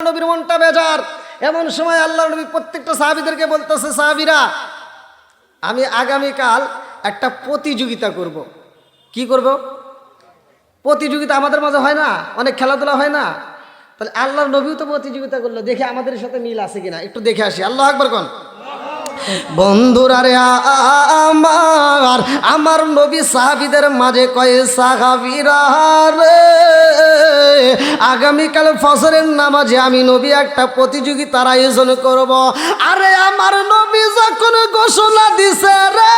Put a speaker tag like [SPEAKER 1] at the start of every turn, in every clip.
[SPEAKER 1] নবীর মনটা বেজার। এমন সময় আল্লাহর নবী প্রত্যেকটা সাহাবীদেরকে বলতেছে, সাহাবীরা আমি আগামীকাল একটা প্রতিযোগিতা করব। কি করব? প্রতিযোগিতা আমাদের মাঝে হয় না, অনেক খেলাধুলা হয় না? তাহলে আল্লাহর নবীও তো প্রতিযোগিতা করলো, দেখি আমাদের সাথে মিল আছে কিনা, একটু দেখে আসি। আল্লাহু আকবার কোন। বন্ধুরা রে আমার নবী সাহাবীদের মাঝে কয়, সাহাবীরা রে আগামীকাল ফজরের নামাজে আমি নবী একটা প্রতিযোগিতার আয়োজন করব। আরে আমার নবী যখন ঘোষণা দিছে রে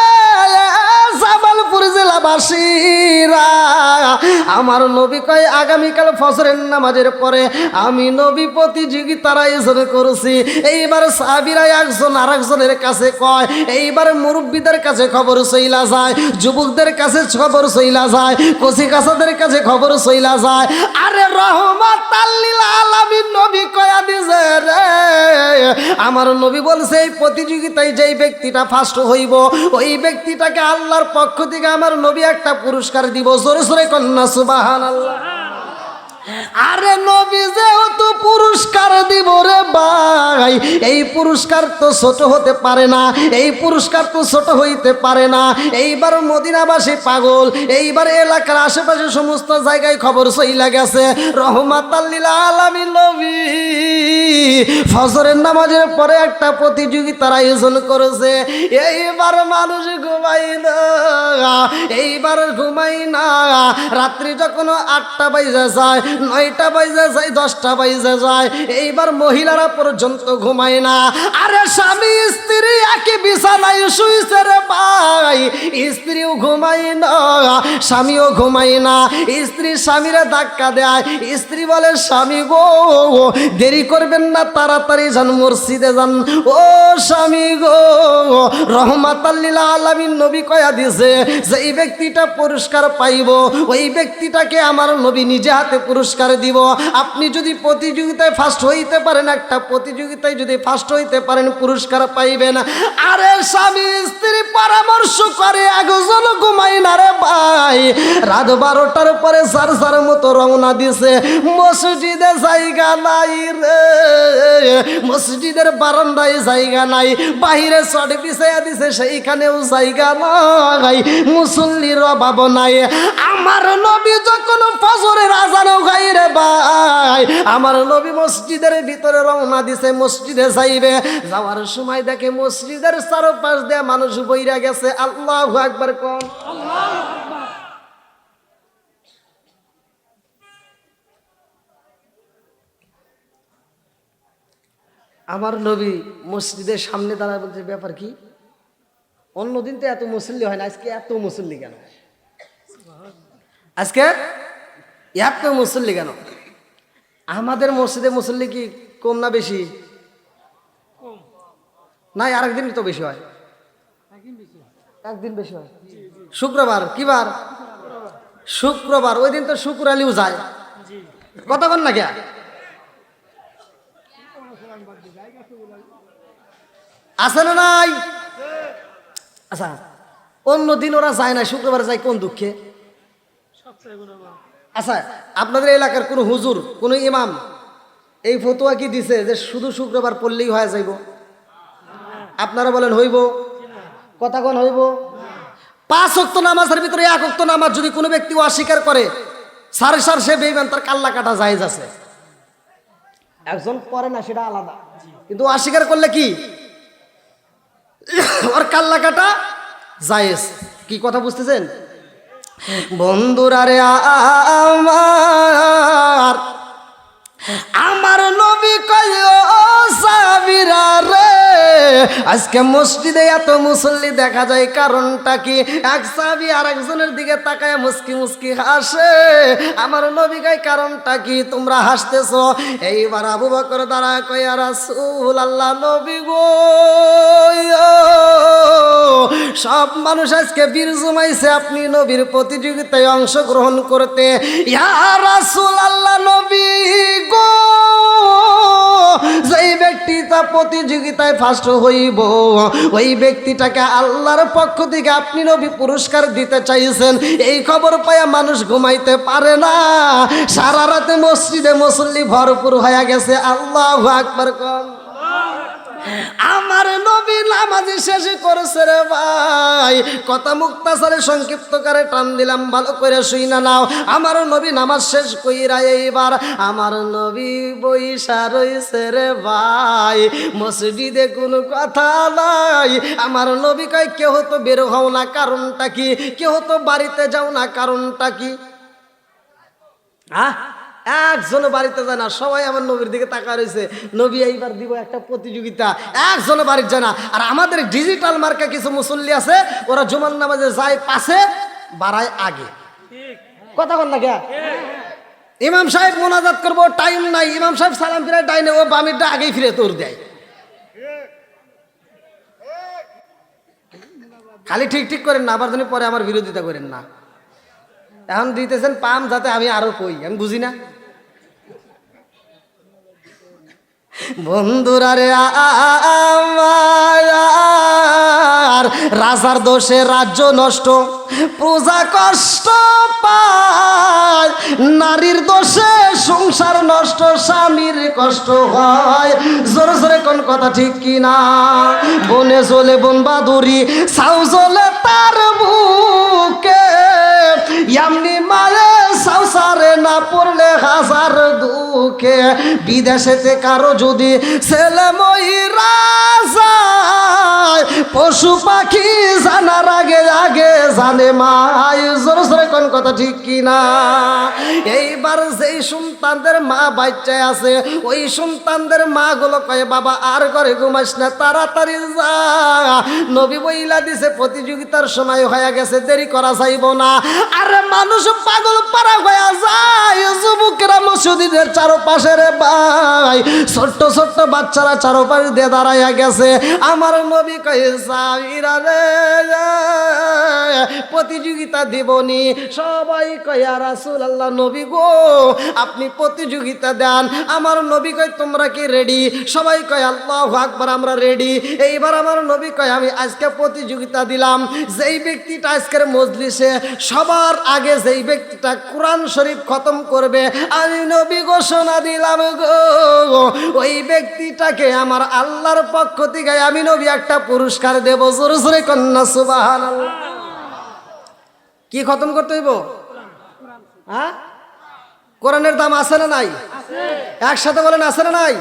[SPEAKER 1] জামালপুর জেলাবাসীরা, আমার নবী কয় আগামীকাল ফজরের নামাজের পরে আমি নবী প্রতিযোগিতার আয়োজন করছি। এইবার সাহাবীরা একজন আরেকজনের কাছে কয়, এইবার মুরব্বীদের কাছে খবর চইলা যায়, যুবকদের কাছে খবর চইলা যায়, কচি কাছাদের কাছে খবর চইলা যায়। আরে রহমাতাল লিল আলামিন নবী কয়া দিছে রে, আমার নবী বলছে এই প্রতিযোগিতায় যেই ব্যক্তিটা ফার্স্ট হইব ওই ব্যক্তিটাকে আল্লাহর পক্ষ থেকে আমার নবী একটা পুরস্কার দিব। জোরে জোরে কন্যা সুবহানাল্লাহ। আরে নবী যেহেতু পুরস্কার দিব রে ভাই, এই পুরস্কার তো ছোট হতে পারে না, এই পুরস্কার তো ছোট হইতে পারে না। এইবার মদিনাবাসী পাগল, এইবার এলাকার আশেপাশে সমস্ত জায়গায় খবর চইলা গেছে রহমাতাল লিল আলামিন নবী ফজরের নামাজের পরে একটা প্রতিযোগিতার আয়োজন করেছে। এইবার মানুষ ঘুমাই না, এইবার ঘুমাই না। রাত্রি যখন 8টা বাজে যায়, 9টা বাজে যায়, 10টা বাজে যায়, এইবার মহিলারা পর্যন্ত ঘুমায় না। আরে স্বামী স্ত্রী একই বিছানায় শুইছে রে ভাই, স্ত্রীও ঘুমায় না, স্বামীও ঘুমায় না। স্ত্রী স্বামীরা ধাক্কা দেয়, স্ত্রী বলে স্বামী গো দেরি করবেন না, তাড়াতাড়ি যান মসজিদে যান। ও স্বামী গো, রহমাতাল লিল আলামিন নবী কয়া দিছে যে এই ব্যক্তিটা পুরস্কার পাইব ওই ব্যক্তিটাকে আমার নবী নিজে হাতে পুরস্কার দিব। আপনি যদি প্রতিযোগিতায় ফার্স্ট হইতে পারেন, একটা প্রতিযোগিতায় যদি ফার্স্ট হইতে পারেন পুরস্কার পাইবেন। আরে স্বামী স্ত্রী পরামর্শ করে, একজন ঘুমাই না রে ভাই। রাত 12টার পরে সার সার মতো রওনা দিছে। মসজিদে জায়গা নাই রে, মসজিদের বারান্দায় জায়গা নাই, বাহিরে চড়ে বিছাইয়া দিছে সেইখানেও জায়গা নাই, মুসল্লির অভাব নাই। আমার নবী যখন ফজরের আযান গায় রে ভাই, আমার নবী মসজিদের ভিতরে রওনা দিছে, মসজিদে যাইবে। যাওয়ার সময় দেখে মসজিদের চারপাশ দিয়ে মানুষ বইরা গেছে। আল্লাহু আকবার কোন। আমার নবী মসজিদের সামনে দাঁড়ায় বলছে, ব্যাপার কি? অন্যদিন তো এত মুসল্লি হয় না, আজকে এত মুসল্লি কেন? আজকে এত মুসল্লি কেন? আমাদের মসজিদে মুসল্লি কি কম না বেশি? না, আরেকদিন তো বেশি হয়, একদিন বেশি হয়। শুক্রবার, কি বার? শুক্রবার। ওই দিন তো শুক্র আলীও যায়। কতক্ষণ লাগে? আছে না নাই? আচ্ছা, অন্য দিন ওরা যায় না, শুক্রবার যায় কোন দুঃখে? আচ্ছা, আপনাদের এলাকার কোন হুজুর, কোন ইমাম এই ফতোয়া কি দিছে যে শুধু শুক্রবার পড়লেই হয়ে যাইব? আপনারা বলেন হইব? কতক্ষণ হইব? 5 ওয়াক্ত নামাজের ভিতরে 1 ওয়াক্ত নামাজ যদি কোনো ব্যক্তি অস্বীকার করে, সার সে বেঈমান, তার কাল্লা কাটা জায়েজ আছে। একজন পড়ে না সেটা আলাদা, কিন্তু অস্বীকার করলে কি ওর কাল্লা কাটা জায়েজ। কি কথা বুঝতেছেন বন্ধুরা রে আমার নবী কয়, ও সাহাবীরা রে আজকে মসজিদে এত মুসল্লি দেখা যায়, কারণটা কি? এক সাহাবী আরেকজনের দিকে তাকায় মুস্কি মুস্কি হাসে। আমার নবী কয়, কারণটা কি তোমরা হাসতেছো? এইবার আবু বকর দাঁড়ায় কয়, ইয়া রাসূলুল্লাহ, নবী গো সব মানুষ আজকে বীর জমাইছে আপনি নবীর প্রতিযোগিতায় অংশগ্রহণ করতে। ইয়া রাসূলুল্লাহ, নবী গো যেই ব্যক্তিটা প্রতিযোগিতায় ফার্স্ট হইব, ওই ব্যক্তিটাকে আল্লাহর পক্ষ থেকে আপনি নবী পুরস্কার দিতে চাইছেন। এই খবর পায়া মানুষ ঘুমাইতে পারে না, সারা রাতে মসজিদে মুসল্লি ভরপুর হয়ে গেছে। আল্লাহু আকবার কোন। আমার নবী নামাজি শেষ করেছে রে ভাই, কথা মুক্তাসারে সংক্ষিপ্ত করে টান দিলাম, ভালো করে শুই না নাও। আমার নবী নামাজ শেষ কইরা এইবার আমার নবী বইসা রইছে রে ভাই, মসজিদে কোনো কথা নাই। আমার নবী কয় কেউ তো বের হও না, কারণটা কি? কেউ তো বাড়িতে যাও না, কারণটা কি? একজনও বাড়িতে যায় না, সবাই আমার নবীর দিকে তাকা রয়েছে। নবী এইবার দিব একটা প্রতিযোগিতা, একজনও বাড়ির যায় না। আর আমাদের ডিজিটাল মার্কা কিছু মুসল্লি আছে, ওরা জুমার নামাজে যায় পাশে, বাড়ায় আগে। কথা বল না কে? ইমাম সাহেব মোনাজাত করবো, টাইম নাই। ইমাম সাহেব সালাম ফিরায় ডাইনে, ও বামিরটা আগেই ফিরে তোর দেয়। খালি ঠিক ঠিক করেন না, আবার জানি পরে আমার বিরোধিতা করেন না। এখন দিতেছেন পাম যাতে আমি আরো কই, আমি বুঝি না। বন্ধুরা রে আমার, রাজার দোষে রাজ্য নষ্ট, প্রজা কষ্ট পায়, নারীর দোষে সংসার নষ্ট, স্বামীর কষ্ট হয়। জোরে জোরে কোন কথা ঠিক কিনা? বনে চলে বন বাদুরি, ছাউ জ্বলে তার বুকে, এমনি মায়ে সংসারে না পড়লে হাজার দুঃখে। বিদেশেতে কারো যদি ছেলে মহিরা যায়, পশু পাখি জানার আগে আগে জানে মায়। জোরে জোরে কোন কথা ঠিক কিনা? এইবার যেই সন্তানদের মা বাচ্চায় আছে, ওই সন্তানদের মা গুলো কয়ে বাবা আর ঘরে ঘুমাস না, তাড়াতাড়ি যা। নবী বইলা দিছে প্রতিযোগিতার সময় হয়ে গেছে, দেরি করা যাইব না। আরে মানুষ পাগল পারা হয়ে যায়, যুবকেরা মসজিদের চারপাশে রে ভাই, ছোট্ট ছোট্ট বাচ্চারা চারপাশ দিয়ে দাঁড়াইয়া গেছে। আমার নবী কয়ে সাবিরা রে প্রতিযোগিতা দিবনি। সবাই কয় ইয়া রাসূলুল্লাহ, নবী গো আপনি প্রতিযোগিতা দেন। আমার নবী কয় তোমরা কি রেডি? সবাই কয় আল্লাহু আকবার, আমরা রেডি। এইবার আমার নবী কয় আমি আজকে প্রতিযোগিতা দিলাম, যেই ব্যক্তিটা আজকের মজলিসে সবার আগে যেই ব্যক্তিটা কোরআন শরীফ খতম করবে, আমি নবী ঘোষণা দিলাম গো, ওই ব্যক্তিটাকে আমার আল্লাহর পক্ষ থেকে আমি নবী একটা পুরস্কার দেব। জোরে জোরে কন্যা সুবহানাল্লাহ। কি খতম করতে হইব? হ্যাঁ, কোরআনের দাম আছে না নাই? একসাথে বলেন আছে না নাই?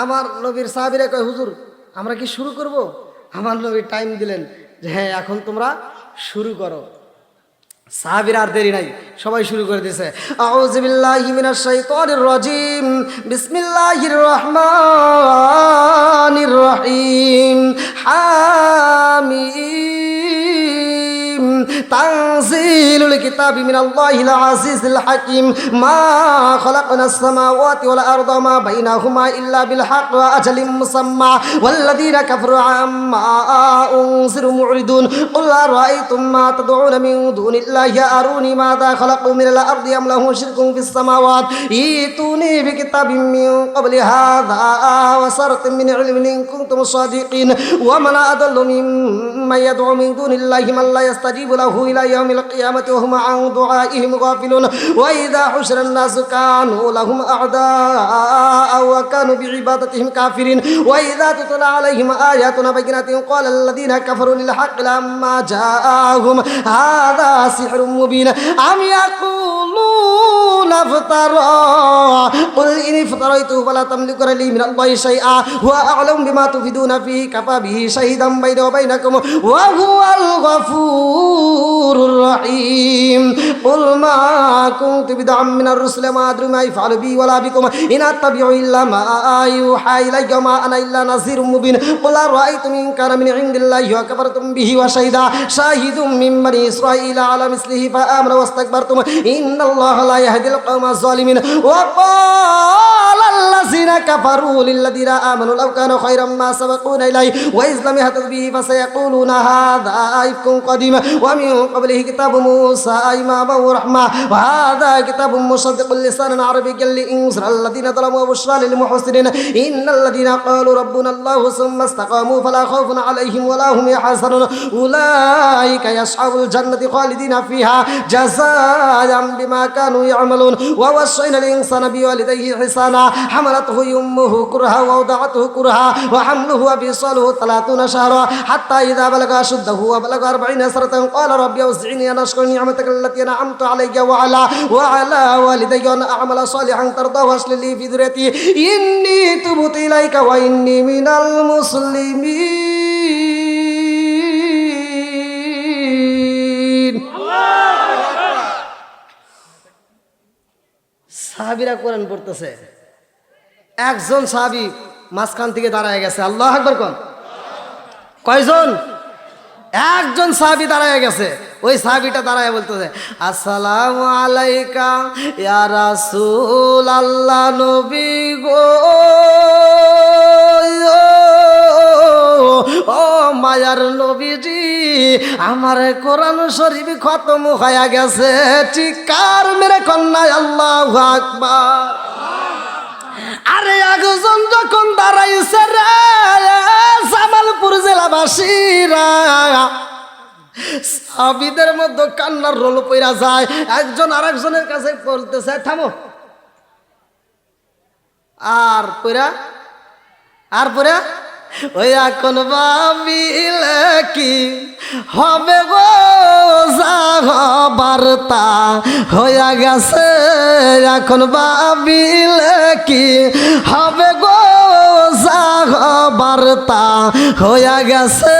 [SPEAKER 1] আমার নবীর সাহাবীরা কয় হুজুর আমরা কি শুরু করব? আমার নবী টাইম দিলেন যে হ্যাঁ এখন তোমরা শুরু করো। সাহাবীরা আর দেরি নাই, সবাই শুরু করে দিয়েছে। আউযু বিল্লাহি মিনাশ শাইতানির রাজিম, বিসমিল্লাহির রহমানির রহিম। হামিম তানজিলুল কিতাবি মিনাল্লাহিল আজিজিল হাকিম। মা খালাকনাস সামাওয়াতি ওয়াল আরদা মা বাইনাহুমা ইল্লা বিল হক ওয়া আজালিম মুসাম্মা ওয়াল্লাযীনা কাফারু আম্মা উনজিরু মুরিদুন। কুল আরাআইতুম মা তাদউনা মিন দুনিল্লাহি আরুনি মাযা খালাকু মিনাল আরদি আম লাহুম শিরকুন ফিস সামাওয়াত ইতুনি বিকিতাবিম মিন ক্বাবলি হাযা ওয়া সারাতিন মিন ইলমিন ইন কুনতুম সাদিকিন। ওয়া মান আদাল্লু মিম্মান ইয়াদউ মিন দুনিল্লাহি মান লা ইয়াস্তাজিবু লাহু ইলা ইয়াউমিল কিয়ামাতি ওয়া হুম আন দুআইহিম গাফিলুন। ওয়া ইযা হুশিরান নাসু কানু লাহুম আ'দাআ ওয়া কানু বিইবাদাতিহিম কাফিরিন। ওয়া ইযা তুতলা আলাইহিম আয়াতুনা বাইয়িনাতিন ক্বালা আল্লাযীনা কাফারু লিল হাক্কি লাম্মা জাআহুম হাযা সিহরুম মুবিন। আম ইয়াকুলুনা ইফতারা কুল ইন ইফতারাইতু ফালা তামলিকুনা লি মিনাল্লাহি শাইআ ওয়া আ'লামু বিমা তুফিদুনা ফীহি কাফা বিহি শাহিদাম বাইনা ওয়া বাইনাকুম ওয়া হুয়াল গাফুরুর রহিম। কুল মা কুনতু বিদআম মিনার রুসুলি মা আদরি মা ইয়াফআলু বি ওয়ালা বিকুম ইন আত্তাবিউ ইল্লা মা ইউহা ইলাইয়া মা আনা ইল্লা নাযিরুম মুবিন। কুল আরাআইতুম ইন কানা মিন ইনদিল্লাহি ওয়া কাফারতুম বিহি ওয়া শাহিদা শাহিদুম মিন বানি ইসরাঈলা আলা মিসলিহি ফাআমনু ওয়াস্তাকবারতুম ইন্নাল্লাহা লা ইয়াহদিল কওমাজ জালিমিন। ওয়া ক্বালা আল্লাযীনা كفروا للذين آمنوا لو كانوا خيرا ما سبقونا إليه وإذ لم يهتدوا به فسيقولون هذا إفك قديم ومن قبله كتاب موسى إماما ورحمة وهذا كتاب مصدق لسانا عربيا لينذر الذين ظلموا وبشرى للمحسنين إن الذين قالوا ربنا الله ثم استقاموا فلا خوف عليهم ولا هم يحزنون أولئك أصحاب الجنة خالدين فيها جزاء بما كانوا يعملون ووصينا الإنسان بوالديه إحسانا حملته أمه كرها ووضعته كرها وحمله وفصاله 30 شهرا حتى إذا بلغ أشده وبلغ 40 سنة قال رب أوزعني أن أشكر نعمتك التي أنعمت علي وعلى والدي وأن أعمل صالحا ترضاه واصلح لي في ذريتي إني تبت إليك وإني من المسلمين সাহাবীরা কোরআন পড়তেছে একজন সাহাবী মাঝখান থেকে দাঁড়ায় গেছে আল্লাহু আকবার কোন কয়জন একজন সাহাবী দাঁড়ায় গেছে ওই সাহাবীটা দাঁড়ায় বলতেছে আসসালামু আলাইকা ইয়া রাসূল আল্লাহ নবী গো ও মায়ার নবীজি আমার কোরআন শরীফ খতম হয়ে গেছে চিৎকার মেরে কন্যা আল্লাহু আকবার আরে একজন যখন দাঁড়াইছে রে জামালপুর জেলাবাসীরা সাহাবীদের মধ্যে কান্নার রোল পইরা যায় একজন আরেকজনের কাছে বলতেছে থামো আর পরে ওই এখন ভাবিলে কি হবে গো বার্তা হইয়া গেছে এখন ভাবিলে কি হবে গো বার্তা হইয়া গেছে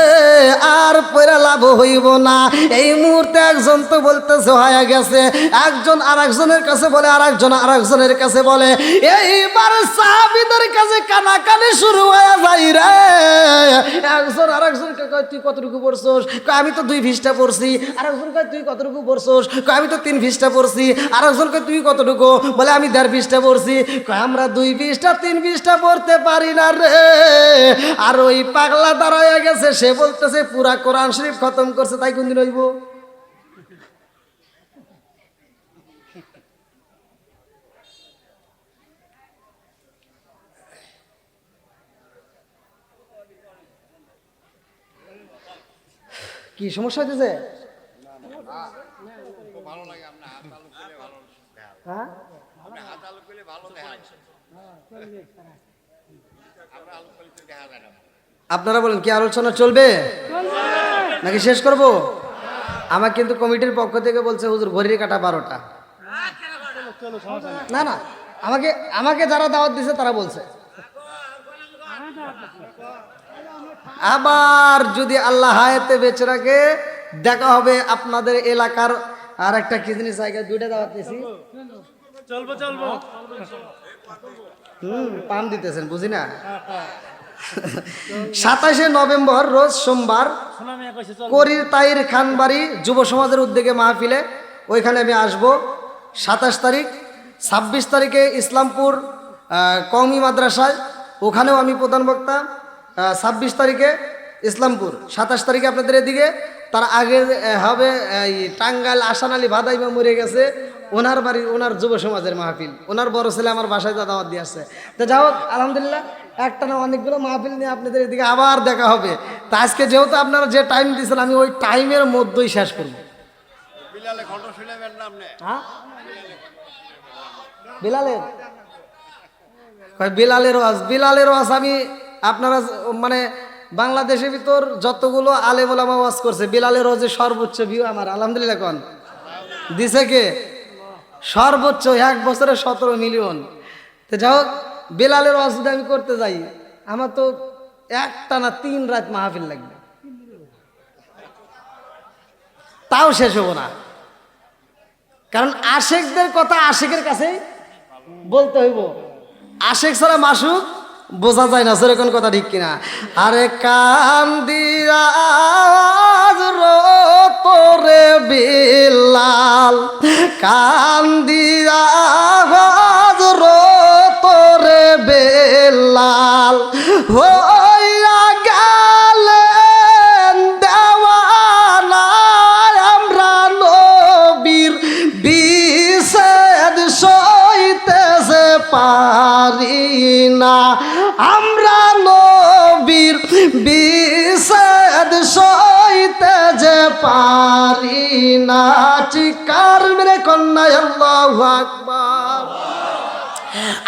[SPEAKER 1] আর পরে লাভ হইব না এই মুহূর্তে একজন তো বলতেছে হয়ে গেছে একজন আরেকজনের কাছে বলে আরেকজন আরেকজনের কাছে বলে এইবার সাহাবীদের কাছে কানাকানি শুরু হয়ে যায় রে একজন আরেকজনকে কয় তুই কতটুকু পড়ছস কয় আমি তো 2 পৃষ্ঠা পড়ছি আরেকজন কয় তুই কতটুকু পড়ছস কয় আমি তো 3 পৃষ্ঠা পড়ছি আরেকজন কয় তুই কতটুকু বলে আমি 1.5 পৃষ্ঠা পড়ছি কয় আমরা 2 পৃষ্ঠা 3 পৃষ্ঠা পড়তে পারি না রে আর ওই পাগলা দাঁড়ায় গেছে সে বলতেছে পুরা কোরআন শরীফ খতম করছে তাই কোনদিন হইব কি সমস্যা হইতেছে আপনারা বলেন কি আলোচনা চলবে নাকি শেষ করব আমার কিন্তু কমিটির পক্ষ থেকে বলছে হুজুর ঘড়ির কাটা 12টা না না আমাকে যারা দাওয়াত দিছে তারা বলছে আবার যদি আল্লাহ হায়াতে বেঁচে রাখে দেখা হবে আপনাদের এলাকার আর একটা কি জিনিস জায়গায় 2টা দাওয়াত দিয়েছি চলবো পান দিতেছেন বুঝি না 27শে নভেম্বর রোজ সোমবার করির তাইর খানবাড়ি যুব সমাজের উদ্যোগে মাহফিলে ওইখানে আমি আসব 27 তারিখ 26 তারিখে ইসলামপুর কওমি মাদ্রাসায় ওখানেও আমি প্রধান বক্তা 26 তারিখে ইসলামপুর 27 তারিখে আপনাদের এদিকে তার আগে হবে টাঙ্গাইল আসান আলী ভাদাইমা মরে গেছে ওনার বাড়ি ওনার যুব সমাজের মাহফিল ওনার বড় ছেলে আমার বাসায় দাওয়াত দিয়ে আসছে তো যাও আলহামদুলিল্লাহ একটা না অনেকগুলো মাহফিল নিয়ে আপনাদের এদিকে আবার দেখা হবে তা আজকে যেহেতু আপনারা যে টাইম দিয়েছেন আমি ওই টাইমের মধ্যেই শেষ করবো বিলালের ওয়াজ আমি আপনারা মানে বাংলাদেশের ভিতর যতগুলো আলেম ওলামা ওয়াজ করছে বিলালের ওয়াজে সর্বোচ্চ ভিউ আমার আলহামদুলিল্লাহ কোন দিছে কে সর্বোচ্চ 1 বছরে 17 মিলিয়ন তো যাই হোক বিলালের ওয়াজ যদি আমি করতে যাই আমার তো একটা না 3 রাত মাহফিল লাগবে তাও শেষ হবো না কারণ আশেকদের কথা আশেকের কাছে বলতে হইব আশেক ছাড়া মাসুক বোঝা যায় না সেরকম কথা ঠিক কিনা আরে কান দিয়া তোরে বিলাল কান দিয়া তোরে না, আমরা নবীর বিচ্ছেদ সইতে যে পারি না। চিৎকার মেরে কন্যা আল্লাহু আকবার।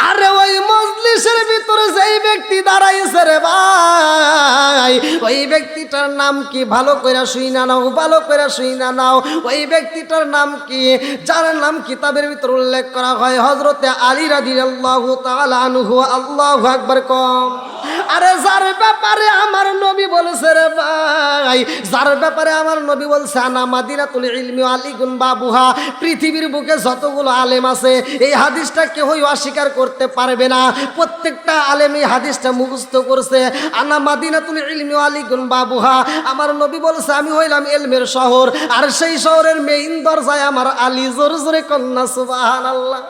[SPEAKER 1] আরে ওই মজলিসের ভিতরে যেই ব্যক্তি দাঁড়াইছে রে ভাই, ওই ব্যক্তিটার নাম কি? ভালো করে শুই না নাও, ভালো করে শুই না নাও। ওই ব্যক্তিটার নাম কি? যার নাম কিতাবের ভিতর উল্লেখ করা হয় হযরতে আলী রাদিয়াল্লাহু তাআলা আনহু। আল্লাহু আকবার কম। আরে যার ব্যাপারে আমার নবী বলেছে রে ভাই, যার ব্যাপারে আমার নবী বলছে আনা মাদিনাতুল ইলমি আলিগুন বাবুহা, পৃথিবীর বুকে যতগুলো আলেম আছে এই হাদিসটা কেউই অস্বীকার করতে পারবে না। প্রত্যেকটা আলেম এই হাদিসটা মুখস্থ করছে। আনা মাদিনাতুল ইলমি আলিগুন বাবুহা, আমার নবী বলছে আমি হইলাম ইলমের শহর, আর সেই শহরের মেইন দরজায় আমার আলী। জোরে জোরে কন্যা সুবহানাল্লাহ।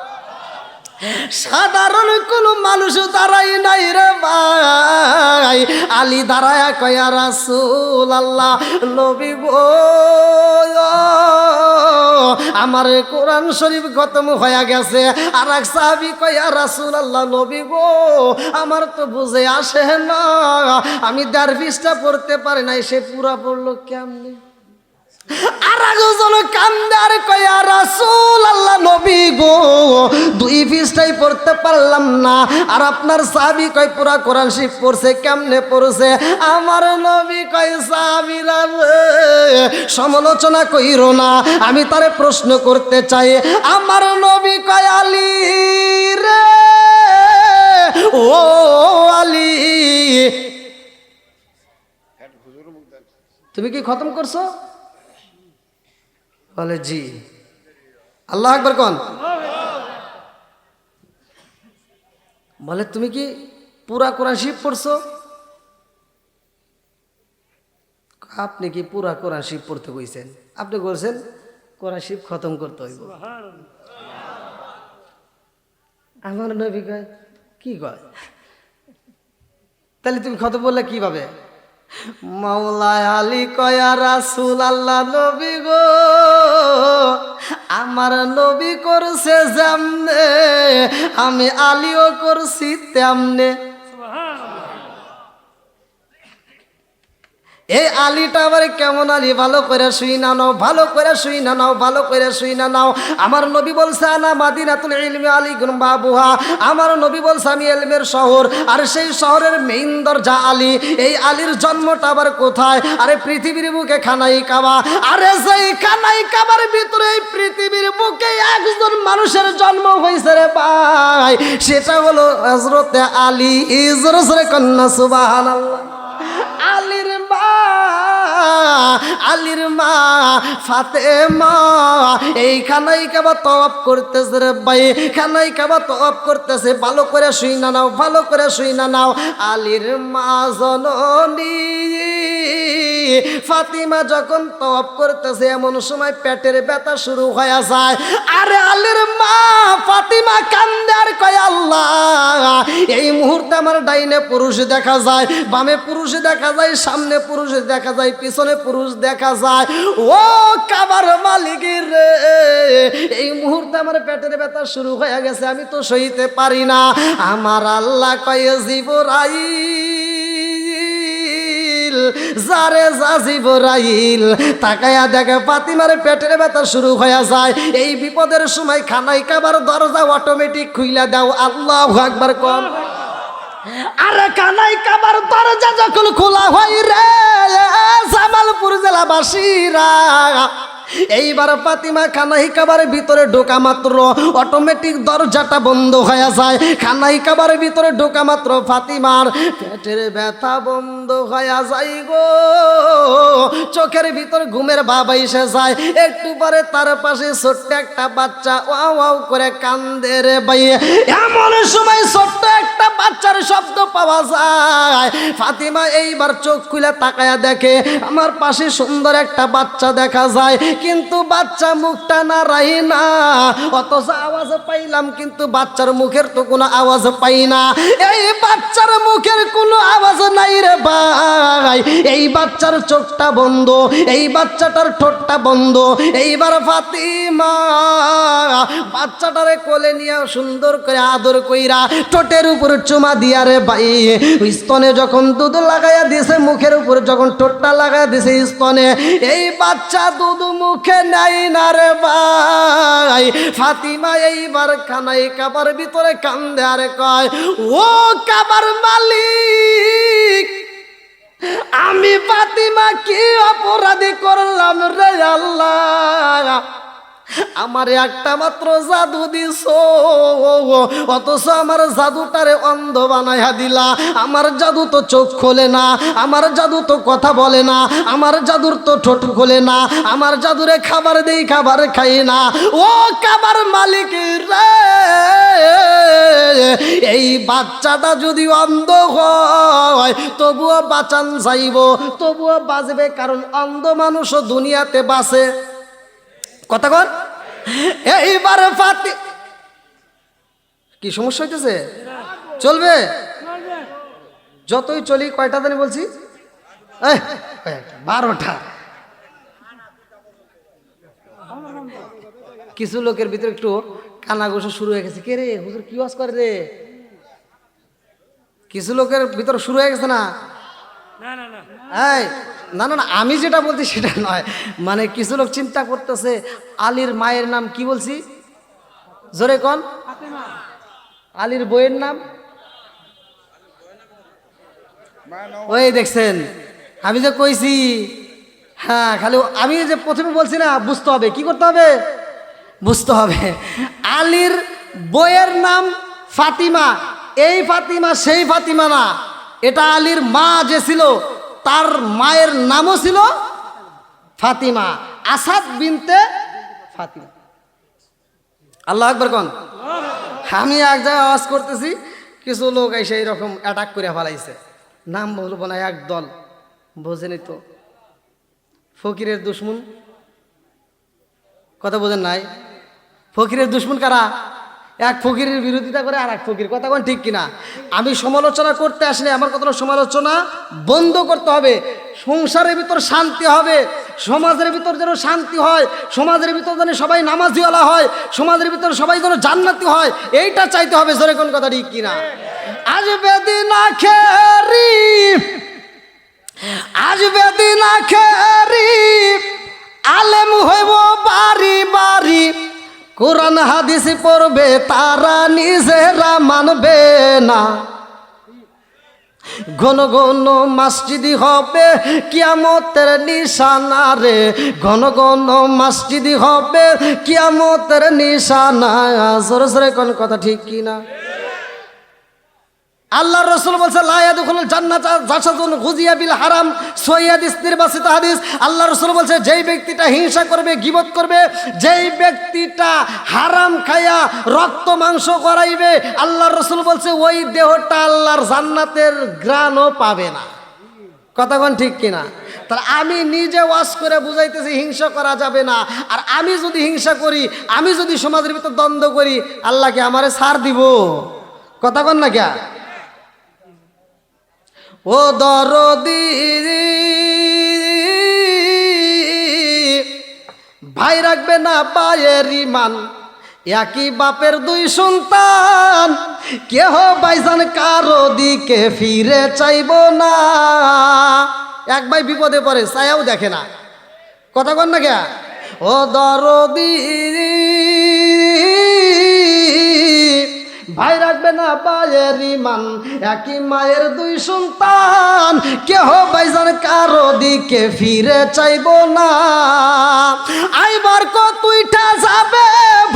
[SPEAKER 1] সাধারণ কোন মানুষ দাঁড়াই নাই রে ভাই, আলী দাঁড়ায়া কয়া রাসূলুল্লাহ, নবী গো আমার কোরআন শরীফ খতম হয়ে গেছে। আর এক সাহাবী কয়া রাসূলুল্লাহ, নবী গো আমার তো বুঝে আসে না, আমি ১.৫ পৃষ্ঠা পড়তে পারি নাই। সে পুরা পড়লো কেমনে? আর একজন কান্দার কয়া রাসূলুল্লাহ, নবী গো ২ পৃষ্ঠাই পড়তে পারলাম না। আর আপনার সাহাবী কয় পুরা কোরআন শরীফ পড়ছে। কেমনে পড়ছে? আমার নবী কয় সাহাবীরা সমালোচনা কইরো না, আমি তারে প্রশ্ন করতে চাই। আমার নবী কয় আলী রে, ও আলী তুমি কি খতম করছো? বলে জি। আল্লাহু আকবার কোন। বলে তুমি কি পুরা কোরআন শরীফ পড়ছো? আপনি কি পুরা কোরআন শরীফ পড়তে কইছেন? আপনি বলছেন কোরআন শরীফ খতম করতে হইব। আমার নবী কয় কি কয়? তাহলে তুমি খতম বললে কিভাবে? মাওলা আলী কয়া রাসূলুল্লাহ, নবী গো আমার নবী করছে যেমনে আমি আলীও করছি তেমনে। এই আলীটা আবার কেমন আলী? ভালো করে শুই না নাও, ভালো করে শুই না নাও, ভালো করে শুই না নাও। আমার নবী বলছে আনা মাদিনাতুল ইলমি আলিগুন বাবুহা, আমার নবী বলছে আমি ইলমের শহর, আর সেই শহরের মেইন দরজা আলী। এই আলীর জন্মটা আবার কোথায়? আরে পৃথিবীর বুকে খানাই কাবা। আরে সেই খানাই কাবার ভিতরে এই পৃথিবীর বুকে একজন মানুষের জন্ম হয়েছে রে ভাই, সেটা হলো হযরতে আলী। জোরে জোরে কন্যা সুবহানাল্লাহ। আলীর মা, আলীর মা ফাতেমা এই খানাই কাবা তওয়াফ করতেছে রে ভাই, খানাই কাবা তওয়াফ করতেছে। ভালো করে শুই না নাও, ভালো করে শুই না নাও। আলীর মা জননী ফাতিমা যখন তওয়াফ করতেছে এমন সময় পেটের ব্যথা শুরু হয়ে যায়। আরে আলীর মা ফাতিমা কান্দে আর কয় আল্লাহ এই মুহূর্তে আমার ডাইনে পুরুষ দেখা যায়, বামে পুরুষ দেখা যায়, সামনে পুরুষ দেখা যায়, পিছনে পুরুষ দেখা যায়। ও কাবার মালিক রে, এই মুহূর্তে আমার পেটের ব্যথা শুরু হয়ে গেছে, আমি তো সইতে পারি না। আমার আল্লাহ কয় জিবরাইল, যারে যা জিবরাইল তাকায়া দেখে ফাতিমার পেটের ব্যথা শুরু হয়ে যায়। এই বিপদের সময় খানাই কাবার দরজা অটোমেটিক খুইলা দাও। আল্লাহু আকবার কোন। আরে খানাই কাবার দরজা যখন খোলা হয় রে জামালপুর জেলাবাসীরা, এইবার ফাতিমা খানাই কাবার ভিতরে ঢোকা মাত্র অটোমেটিক দরজাটা বন্ধ হয়ে যায়। খানাই কাবার ভিতরে ঢোকা মাত্র ফাতিমার পেটের ব্যথা বন্ধ হয়ে যায় গো। চোখের ভিতর ঘুমের ভাব এসে যায়। একটু পরে তার পাশে ছোট্ট একটা বাচ্চা ওয়াও ওয়াও করে কান্দে রে ভাই। এমন সময় ছোট্ট একটা বাচ্চার কান্নার শব্দ পাওয়া যায়। ফাতিমা এইবার চোখ খুলে তাকায়া দেখে আমার পাশে সুন্দর একটা বাচ্চা দেখা যায়, কিন্তু বাচ্চা মুখটা নাড়াই না, অথচ আওয়াজ পাইলাম কিন্তু বাচ্চার মুখের তো কোনো আওয়াজ পাই না। এই বাচ্চার মুখের কোনো আওয়াজ নাই রে ভাই, এই বাচ্চার চোখটা বন্ধ, এই বাচ্চাটার ঠোঁটটা বন্ধ। এইবার ফাতিমা বাচ্চাটারে কোলে নিয়ে সুন্দর করে আদর কইরা ঠোঁটের উপর চুমা দিয়া রে ভাই, স্তনে যখন দুধ লাগাইয়া দিছে, মুখের উপর যখন ঠোঁটটা লাগাইয়া দিছে স্তনে, এই বাচ্চা দুধ মুখে নাই না রে ভাই। ফাতিমা এইবার খানাই কাবার ভিতরে কান্দে আর কয়, ও কাবার মালিক, আমি ফাতিমা কি অপরাধী করলাম রে আল্লাহ, আমার একটা মাত্র জাদু দিছ, অথচ আমার জাদুটারে অন্ধ বানাইয়া দিলা। আমার জাদু তো চোখ খোলে না, আমার জাদু তো কথা বলে না, আমার জাদুর তো ঠোঁট খোলে না, আমার জাদুরে খাবার দেই খাবার খাই না। ও খাবার মালিক রে, এই বাচ্চাটা যদি অন্ধ হয় তবুও বাঁচান যাইব, তবুও বাঁচবে, কারণ অন্ধ মানুষও দুনিয়াতে বাঁচে। কথা কর। এইবার কি সমস্যা হইতেছে? চলবে যতই চলি। কয়টা জানি বলছি? 12টা। কিছু লোকের ভিতরে একটু কানাঘোষা শুরু হয়ে গেছে। কে রে হুজুর কি ওয়াজ করে রে? কিছু লোকের ভিতরে শুরু হয়ে গেছে না? না না না, আমি যেটা বলছি সেটা নয়, মানে কিছু লোক চিন্তা করতেছে আলীর মায়ের নাম কি বলছি, জোরে কোন? আলীর বইয়ের নাম ওই দেখছেন, আমি যে কইছি, হ্যাঁ, খালি আমি যে প্রথমে বলছি না, বুঝতে হবে। কি করতে হবে? বুঝতে হবে। আলীর বইয়ের নাম ফাতিমা। এই ফাতিমা সেই ফাতিমা না, এটা আলীর মা যে ছিল তার মায়ের নামও ছিল ফাতিমা, আসাদ বিনতে ফাতিমা। আল্লাহু আকবার কোন। আমি এক জায়গায় আওয়াজ করতেছি, কিছু লোক এসে এইরকম অ্যাটাক করে ফেলাইছে। নাম বলবো না, এক দল, বোঝেনি তো, ফকিরের দুশ্মন। কথা বোঝেন নাই? ফকিরের দুশ্মন কারা? এক ফকিরের বিরোধিতা করে আর এক ফকির। কথা কোন ঠিক কিনা? আমি সমালোচনা করতে আসলে আমার কথা সমালোচনা বন্ধ করতে হবে। সংসারের ভিতর শান্তি হবে, সমাজের ভিতর যেন শান্তি হয়, সমাজের ভিতর যেন সবাই নামাজিওয়ালা হয়, সমাজের ভিতর সবাই যেন জান্নাতি হয়, এইটা চাইতে হবে। জোরে কোন কথা ঠিক কিনা? আসবে দিন আখেরি, আসবে দিন আখেরি, আলেম হইব বাড়ি বাড়ি, কোরআন হাদিস পড়বে তারা নিজেরা মানবে না, ঘন ঘন মসজিদি হবে কিয়ামতের নিশানা রে, ঘন ঘন মসজিদি হবে কিয়ামতের নিশানা। জোরে জোরে কোন কথা ঠিক কিনা? আল্লাহর রাসূল বলছে লা ইয়াদখুলুল জান্নাতা জাসাদুন গুজিয়া বিল হারাম, সহিহ হাদিস, নির্বাচিত হাদিস। আল্লাহর রাসূল বলছে যেই ব্যক্তিটা হিংসা করবে, গীবত করবে, যেই ব্যক্তিটা হারাম খায়া রক্ত মাংস করাইবে, আল্লাহর রাসূল বলছে ওই দেহটা আল্লাহর জান্নাতের ঘ্রাণও পাবে না। কথা কোন ঠিক কিনা? তাহলে আমি নিজে ওয়াজ করে বুঝাইতেছি হিংসা করা যাবে না, আর আমি যদি হিংসা করি, আমি যদি সমাজের ভিতর দ্বন্দ্ব করি, আল্লাহ কি আমারে ছাড় দিব? কথা কোন না কে? ও দরদি ভাই রাখবে না পায়ের ইমান, একই বাপের দুই সন্তান, কেহ ভাইজান কারো দিকে ফিরে চাইব না। এক ভাই বিপদে পড়ে ছায়াও দেখে না। কথা কন না কে? ও দরদি ভাই রাখবে না পায়ের ইমান, একই মায়ের দুই সন্তান, কেহ ভাইজান কারো দিকে ফিরে চাইব না। আইবার কতইটা যাবে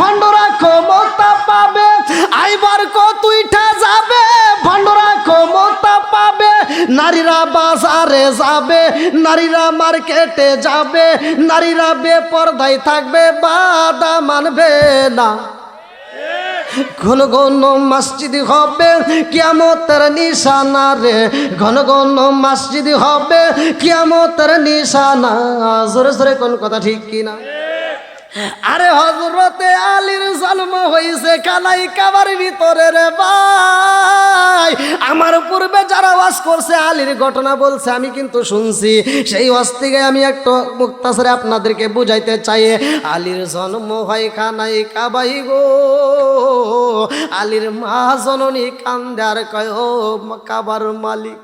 [SPEAKER 1] ভণ্ডরা ক্ষমতা পাবে, আইবার কতইটা যাবে ভণ্ডরা ক্ষমতা পাবে, নারীরা বাজারে যাবে, নারীরা মার্কেটে যাবে, নারীরা বেপরদায় থাকবে, বাধা মানবে না। ঘন ঘন মসজিদ হবে কিয়ামতের নিশানা রে, ঘন ঘন মসজিদ হবে কিয়ামতের নিশানা। জোরে জোরে কোন কথা ঠিক কিনা? আরে হযরতে আলীর জন্ম হইছে কানাই কাবার ভিতরে রে ভাই। আমার পূর্বে যারা ওয়াজ করছে আলীর ঘটনা বলছে, আমি কিন্তু শুনছি। সেই ওয়াজ থেকে আমি একটু মুক্তাসরে আপনাদেরকে বুঝাইতে চাই। আলীর জন্ম হয় কানাই কাবাই গো, আলীর মা জননী কান্দে আর কয় ও কাবার মালিক,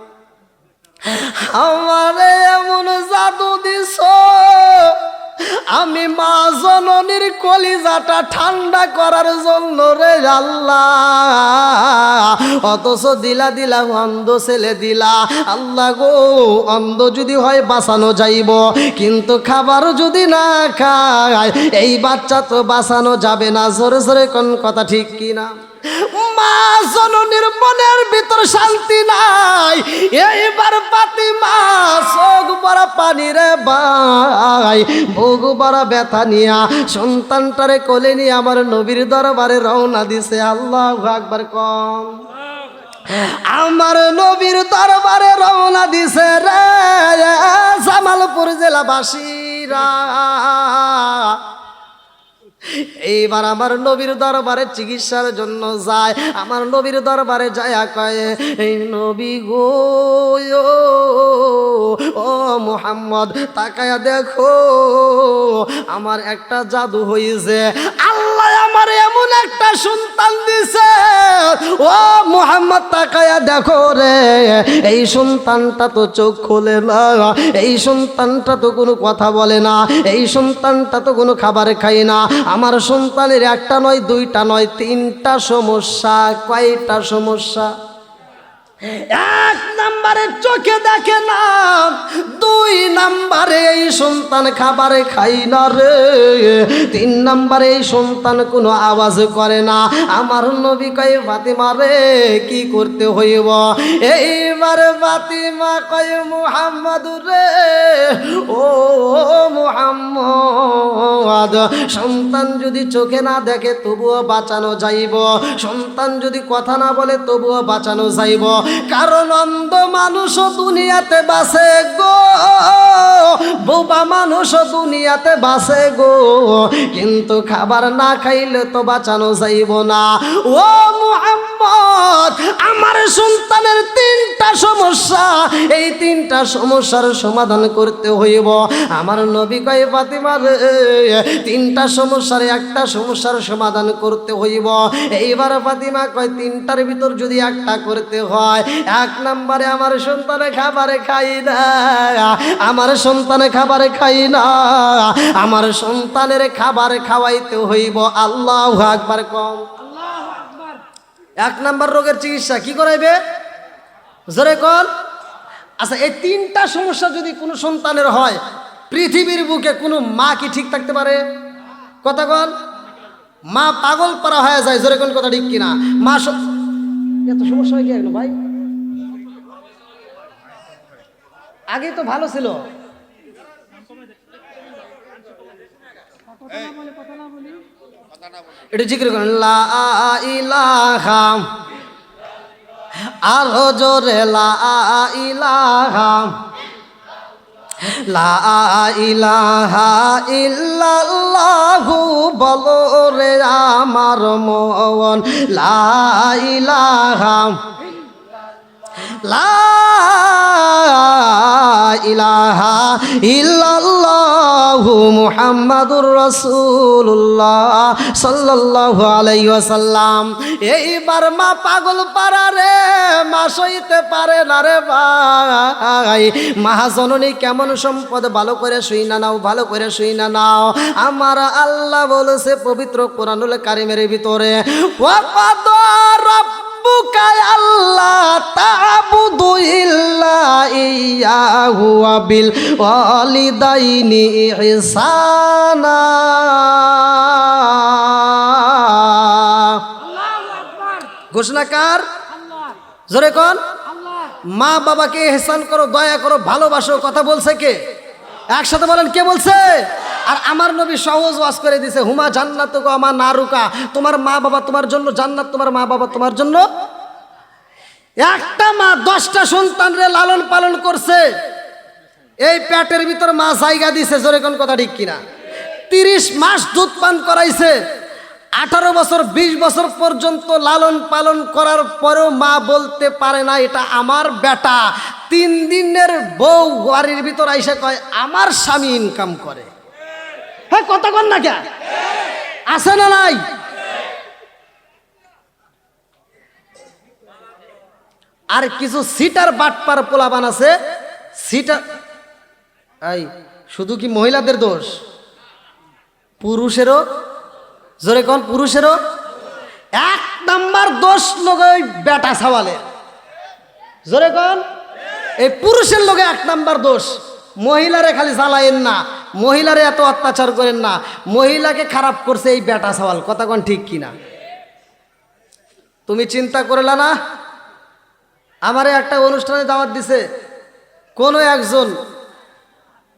[SPEAKER 1] আমারে এমন জাদু দিছো, আমি মা জননীর কলিজাটা ঠান্ডা করার জন্য রে আল্লাহ, অথচ দিলা দিলা অন্ধ ছেলে দিলা। আল্লাহ গো, অন্ধ যদি হয় বাঁচানো যাইব, কিন্তু খাবার যদি না খায় এই বাচ্চা তো বাঁচানো যাবে না। জোরে জোরে কোন কথা ঠিক কিনা? মা জননীর মনের ভিতর শান্তি নাই। এইবার ফাতিমা চোখ বড় পানি রে ভাই, বুক বড় ব্যথা নিয়া সন্তানটারে কোলে নিয়ে আমার নবীর দরবারে রওনা দিছে। আল্লাহু আকবার কম। আমার নবীর দরবারে রওনা দিছে রে জামালপুর জেলাবাসীরা। এইবার আমার নবীর দরবারে চিকিৎসার জন্য যায়। আমার নবীর দরবারে যায়া কয়, এই নবী গো ও মুহাম্মদ, তাকায়া দেখো আমার একটা জাদু হয়েছে। আল্লাহ আমার এমন একটা সন্তান দিছে। ও মুহাম্মদ তাকায়া দেখো রে, এই সন্তানটা তো চোখ খোলে না, এই সন্তানটা তো কোনো কথা বলে না, এই সন্তানটা তো কোনো খাবার খায় না। আমার সন্তানের একটা নয়, দুইটা নয়, তিনটা সমস্যা। কয়টা সমস্যা? এক নম্বরে চোখে দেখে না, দুই নম্বরে এই সন্তান খাবারে খাই না রে, তিন নম্বরে এই সন্তান কোনো আওয়াজ করে না। আমার নবী কয়, ফাতিমা রে কি করতে হইব? এইবার ফাতিমা কয়, মুহাম্মদ রে ও মুহাম্মদ, সন্তান যদি চোখে না দেখে তবুও বাঁচানো যাইব, সন্তান যদি কথা না বলে তবুও বাঁচানো যাইব। কারণ অন্ধ মানুষও দুনিয়াতে বাঁচে গো, বোবা মানুষও দুনিয়াতে বাঁচে গো, কিন্তু খাবার না খাইলে তো বাঁচানো যাইব না। ও মুহাম্মদ, আমার সন্তানের তিনটা সমস্যা, এই তিনটা সমস্যার সমাধান করতে হইব। আমার নবী কয়, ফাতিমা রে তিনটা সমস্যার একটা সমস্যার সমাধান করতে হইব। এইবার ফাতিমা কয়, তিনটার ভিতর যদি একটা করতে হয়, এক নম্বরে আমার সন্তানে খাবারে খাই না, আমার সন্তানে খাবারে খাই না, আমার সন্তানের খাবার খাওয়াইতে হইব। আল্লাহু আকবার কম। এক নাম্বার রোগের চিকিৎসা কি করাইবে? জোরে কর। আচ্ছা, এই তিনটা সমস্যা যদি কোনো সন্তানের হয়, পৃথিবীর বুকে কোনো মা কি ঠিক থাকতে পারে? কথা কন। মা পাগল পারা হয়ে যায়। জোরে কোন কথা ঠিক কিনা? মা এত সমস্যা হয়ে গেল ভাই, আগে তো ভালো ছিল। এটা জিকির করেন, লা ইলাহা, আরো জোরে লা ইলাহা, লা ইলাহা ইল্লাল্লাহু বলো রে আমার মন, লা ইলাহা, লা ইলাহা ইল্লাল্লাহু মুহাম্মাদুর রাসূলুল্লাহ সাল্লাল্লাহু আলাইহি ওয়াসাল্লাম। এইবার মা পাগল পারা রে, মা সইতে পারে না রে ভাই। মহাজননী কেমন সম্পদ, ভালো করে শুই না নাও, ভালো করে শুই না নাও। আমার আল্লাহ বলেছে পবিত্র কোরআনুল কারীমের ভিতরে, ওয়াকাদ রাব্বুকা আল্লাহ তা'বুদু ইল্লা ইয়াহু ওয়া বিল ওয়ালিদাইনি ইহসানা। ঘোষণাকার জোরে কোন? মা বাবাকে ইহসান করো, দয়া করো, ভালোবাসো। কথা বলছে কে? একসাথে বলেন, কে বলছে? আর আমার নবী সহজ ওয়াজ করে দিছে, হুমা জান্নাতুকা আমা নারুকা, তোমার মা বাবা তোমার জন্য জান্নাত, তোমার মা বাবা তোমার জন্য। একটা মা 10টা সন্তানরে লালন পালন করছে, এই পেটের ভিতর মা জায়গা দিছে, জোরে কোন কথা ঠিক কিনা? 30 মাস দুধ পান করাইছে, 18 বছর 20 বছর পর্যন্ত লালন পালন করার পরেও মা বলতে পারে না এটা আমার বেটা। 3 দিনের বউ বাড়ির ভিতর আইসা কয় আমার স্বামী ইনকাম করে। হ্যাঁ, কথা কন না কে? আছে না নাই? আর কিছু সিটার বাটপার পোলাবান আছে, সিটার। এই শুধু কি মহিলাদের দোষ? পুরুষেরও, জোরে কোন, পুরুষেরও 1 নাম্বার দোষ লোকে বেটা সওয়ালে, জোরে কোন, এই পুরুষের লোকে 1 নাম্বার দোষ। মহিলারে খালি জ্বালায়েন না, মহিলারে এত অত্যাচার করেন না, মহিলাকে খারাপ করছে এই বেটা সওয়াল। কথা কোন ঠিক কিনা? তুমি চিন্তা করলা না? আমারে একটা অনুষ্ঠানে দাওয়াত দিছে কোনো একজন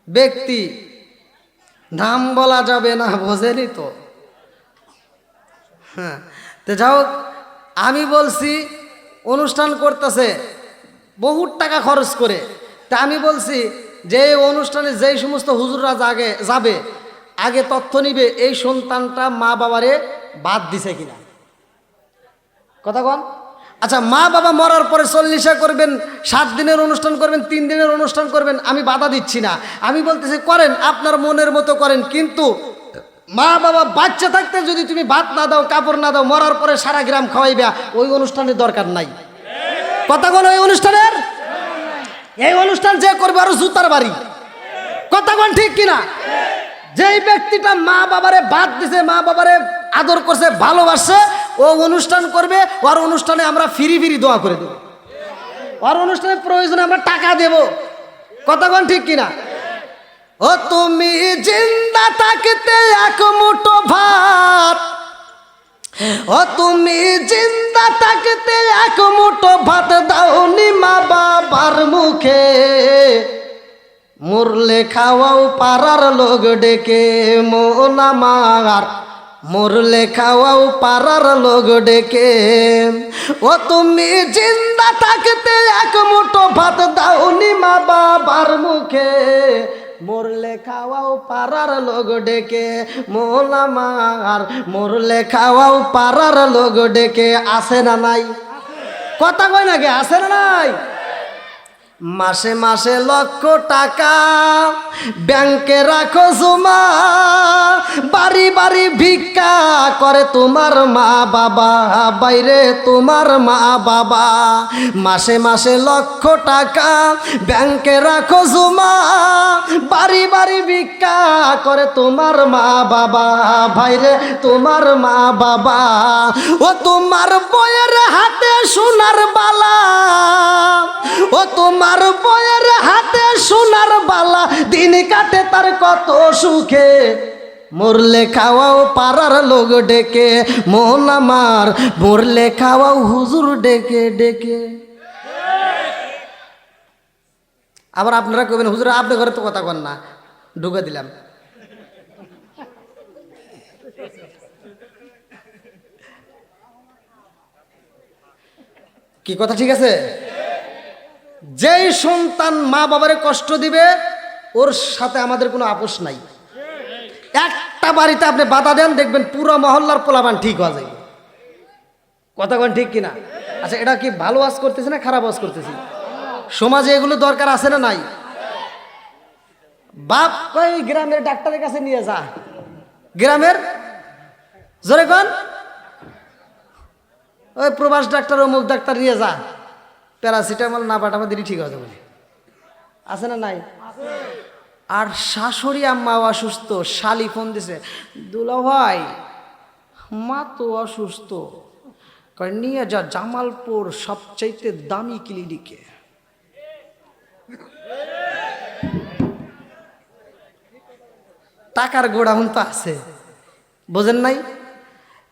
[SPEAKER 1] ব্যক্তি, নাম বলা যাবে না, বোঝেনি তো। হ্যাঁ, তো যাও, আমি বলছি অনুষ্ঠান করতেছে বহুত টাকা খরচ করে, তা আমি বলছি যে অনুষ্ঠানে যেই সমস্ত হুজুররা যাবে আগে তথ্য নিবে এই সন্তানটা মা বাবারে বাদ দিছে কিনা। কথা কন। আচ্ছা, মা বাবা মরার পরে 40 করবেন, 7 দিনের অনুষ্ঠান করবেন, 3 দিনের অনুষ্ঠান করবেন, আমি বাধা দিচ্ছি না। আমি বলতেছি করেন, আপনার মনের মতো করেন, কিন্তু মা বাবা বাচ্চা থাকতে যদি তুমি ভাত না দাও, কাপড় না দাও, মরার পরে সারা গ্রাম খাওয়াইবা, ওই অনুষ্ঠানের দরকার নাই। কথা বল, ওই অনুষ্ঠানের, এই অনুষ্ঠান যে করবে আরো জুতার বাড়ি। কথা বল ঠিক কিনা? যেই ব্যক্তিটা মা বাবারে বাদ দিছে, মা বাবারে আদর করছে, ভালোবাসে, ও অনুষ্ঠান করবে, ওর অনুষ্ঠানে আমরা ফিরি ফিরি দোয়া করে দেব, ওর অনুষ্ঠানে প্রয়োজনে আমরা টাকা দেব। কথা বল ঠিক কিনা? ও তুমি জিন্দা থাকতে 1 মুঠো ভাত, ও তুমি জিন্দা থাকতে 1 মুঠো ভাত দাওনি মা বাবার মুখে, মরলে খাওয়াও পাড়ার লোক ডেকে, মন আমার মরলে খাওয়াও পাড়ার লোক ডেকে। ও তুমি জিন্দা থাকতে 1 মুঠো ভাত দাওনি মা বাবার মুখে, মরলে খাওয়াও পাড়ার লোক ডেকে, মন আমার মরলে খাওয়াও পাড়ার লোক ডেকে। আছে না নাই? কথা কয় নাকি? আছে না নাই? মাসে মাসে লক্ষ টাকা ব্যাংকে রাখো জমা, বাড়ি বাড়ি ভিক্ষা করে তোমার মা বাবা, বাইরে তোমার মা বাবা। মাসে মাসে লক্ষ টাকা ব্যাংকে রাখো জমা, বাড়ি বাড়ি ভিক্ষা করে তোমার মা বাবা, বাইরে তোমার মা বাবা। ও তোমার বইয়ের হাতে সোনার বালা, ও তোমার বইয়ের হাতে সোনার বালা, দিন কাটে তার কত সুখে, মরলে খাওয়াও পাড়ার লোক ডেকে, মন আমার মরলে খাওয়াও হুজুর ডেকে ডেকে। আবার আপনারা কবেন হুজুর আপনি ঘরে তো কথা কন না, ঢুকে দিলাম। কি কথা ঠিক আছে? যেই সন্তান মা বাবারে কষ্ট দিবে ওর সাথে আমাদের কোনো আপোষ নাই। একটা বাড়িতে আপনি বাধা দেন, দেখবেন পুরো মহল্লার পোলাপান ঠিক হয়ে যাবে। কথা কোন ঠিক কিনা? আচ্ছা, এটা কি ভালো ওয়াজ করতেছি না খারাপ ওয়াজ করতেছি? সমাজে এগুলো দরকার আছে না নাই? বাপ কই গ্রামের ডাক্তারের কাছে নিয়ে যা, গ্রামের জোরে কোন ওই প্রবাস ডাক্তার অমুক ডাক্তার নিয়ে যা, প্যারাসিটামল না পাঠাবো দিলি ঠিক হয়ে যাবে। আছে না নাই? আর শাশুড়ি আম্মাও অসুস্থ, শালি ফোন দিছে, দুলা ভাই মা তো অসুস্থ, নিয়ে যা জামালপুর সবচাইতে দামি ক্লিনিকে। টাকার গোডাউন তো আছে, বোঝেন নাই?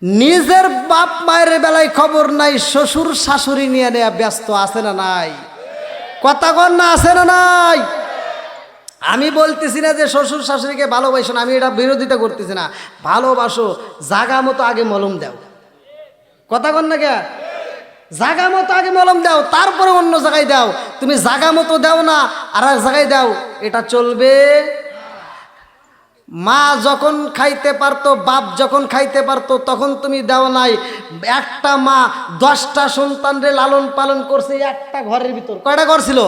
[SPEAKER 1] নিজের বাপ মায়ের বেলায় খবর নাই, শ্বশুর শাশুড়ি নিয়ে নেয়া ব্যস্ত। আছে না নাই? কথা কন না? আছে না নাই? আমি বলতেছি না যে শ্বশুর শাশুড়িকে ভালোবাসো না, আমি এটা বিরোধিতা করতেছি না, ভালোবাসো, জাগা মতো আগে মলম দাও। কথা কন না কে? জাগা মতো আগে মলম দাও, তারপরে অন্য জায়গায় দাও। তুমি জাগা মতো দাও না আর এক জায়গায় দাও, এটা চলবে। মা যখন খাইতে পারতো, বাপ যখন খাইতে পারতো, তখন তুমি দাও নাই। একটা মা 10টা সন্তানরে লালন পালন করছে একটা ঘরের ভিতর। কয়টা ঘর ছিল?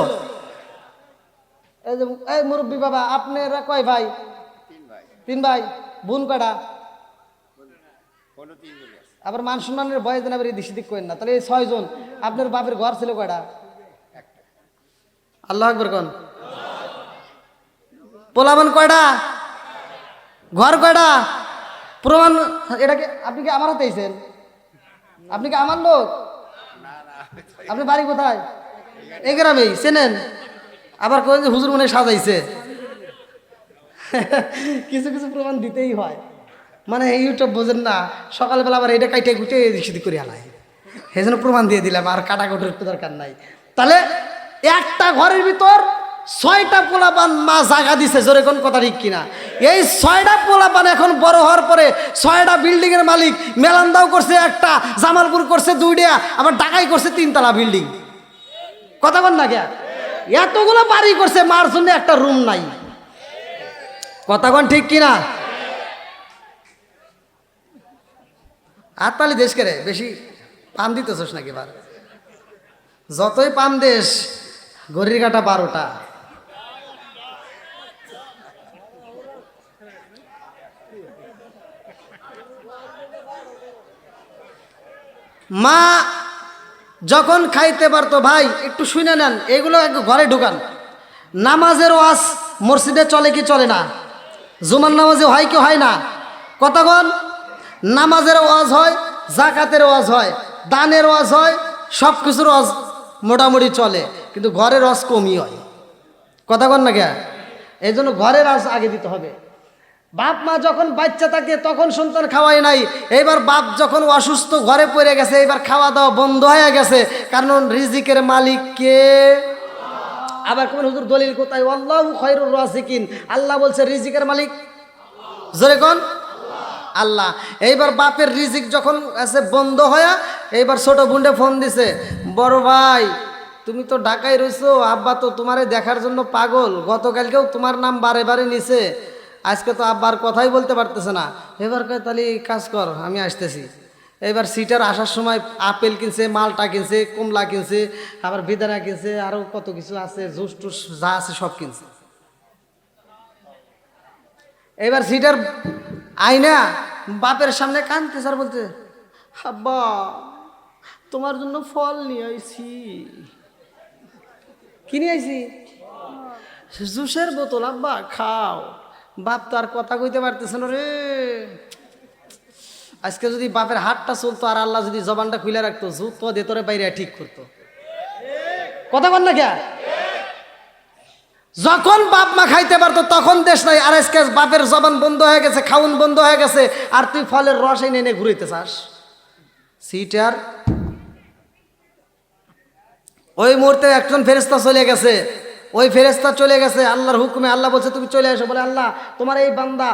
[SPEAKER 1] এই যে এই মুরব্বী বাবা, আপনারা কয় ভাই? 3 ভাই। বোন কয়টা? আবার মান সম্মানের বয়স দেন, আবার এই দিক করেন না। তাহলে এই 6 জন। আপনার বাপের ঘর ছিল কয়টা? আল্লাহ আকবার কোন। পোলাবান কয়টা? ঘর কয়টা? প্রমাণ এটাকে আপনি কি আমার হাতে আইছেন? আপনি কি আমার লোক? আপনি বাড়ি কোথায়? এই গ্রামেই চেনেন? আবার কই যে হুজুর মনে সাজাইছে। কিছু কিছু প্রমাণ দিতেই হয়, মানে ইউটিউব বোঝেন না, সকালবেলা আবার এটা কাইটে কুটে সিদ্ধি করে আলাই, সেই জন্য প্রমাণ দিয়ে দিলাম, আর কাটাকুটির দরকার নাই। তাহলে একটা ঘরের ভিতর 6টা পোলাপান মা জায়গা দিছে, জোরে কোন কথা ঠিক কিনা? এই 6টা পোলাপান এখন বড় হওয়ার পরে 6টা বিল্ডিং এর মালিক। মেলান্দাও করছে একটা, জামালপুর করছে 2টা, আবার ঢাকায় করছে 3 তলা বিল্ডিং। কথা বল না কে? এতগুলো বাড়ি করছে, মার জন্য একটা রুম নাই। কথা কোন ঠিক কিনা? আর তাহলে দেশ কে রে বেশি পাম দিতেছস নাকি? বার যতই পাম দেশ, ঘড়ির কাটা 12টা। মা যখন খাইতে পারতো, ভাই একটু শুনে নেন, এগুলো একটু ঘরে ঢুকান। নামাজের ওয়াজ মসজিদে চলে কি চলে না? জুমার নামাজে হয় কি হয় না? কতক্ষণ? নামাজের ওয়াজ হয়, জাকাতের ওয়াজ হয়, দানের ওয়াজ হয়, সব কিছুর ওয়াজ মোটামুটি চলে, কিন্তু ঘরের ওয়াজ কমই হয়। কতক্ষণ না কে? এই জন্য ঘরের ওয়াজ আগে দিতে হবে। বাপ মা যখন বাচ্চা থাকে তখন সন্তান খাওয়াই নাই, এইবার বাপ যখন অসুস্থ ঘরে পড়ে গেছে, এইবার খাওয়া দাওয়া বন্ধ হয়ে গেছে, কারণ রিজিকের মালিক কে? আবার কোন হুজুর দলিল কোথায়? আল্লাহু খায়রুর রাযিকিন, আল্লাহ বলছে রিজিকের মালিক। জোরে কোন? আল্লাহ। এইবার বাপের রিজিক যখন আছে বন্ধ হয়ে, এইবার ছোট বোনটা ফোন দিছে, বড় ভাই তুমি তো ঢাকায় রইছো, আব্বা তো তোমারে দেখার জন্য পাগল, গতকালকেও তোমার নাম বারে বারে নিছে, আজকে তো আব্বার কথাই বলতে পারতেছে না। এবার কয় তাহলে কাজ কর, আমি আসতেছি। এবার সিটার আসার সময় আপেল কিনছে, মালটা কিনছে, কমলা কিনছে, আবার বেদানা কিনছে, আরও কত কিছু আছে, জুস টুস যা আছে সব কিনছে। এবার সিটার আইনা বাপের সামনে কাঁদতে স্যার বলতে, আব্বা তোমার জন্য ফল নিয়ে আইছি। কি নিয়ে আইছি? জুসের বোতল, আব্বা খাও। বাপ তো আর কথা কইতে পারতেছে না রে। আজকে যদি বাপের হাতটা চলতো আর আল্লাহ যদি জবানটা খুলে রাখতো, জুতো দিয়ে তোরে বাইরে ঠিক করতো। কথা বল না কে? যখন বাপ মা খাইতে পারতো তখন দেশ নাই, আর আজকে বাপের জবান বন্ধ হয়ে গেছে, খাউন বন্ধ হয়ে গেছে, আর তুই ফলের রস এনে এনে ঘুরাইতে চাস। সিটার ওই মুহূর্তে একজন ফেরেশতা চলে গেছে, ওই ফেরেশতা চলে গেছে আল্লাহর হুকুমে। আল্লাহ বলছে তুমি চলে আসো। বলে আল্লাহ তোমার এই বান্দা,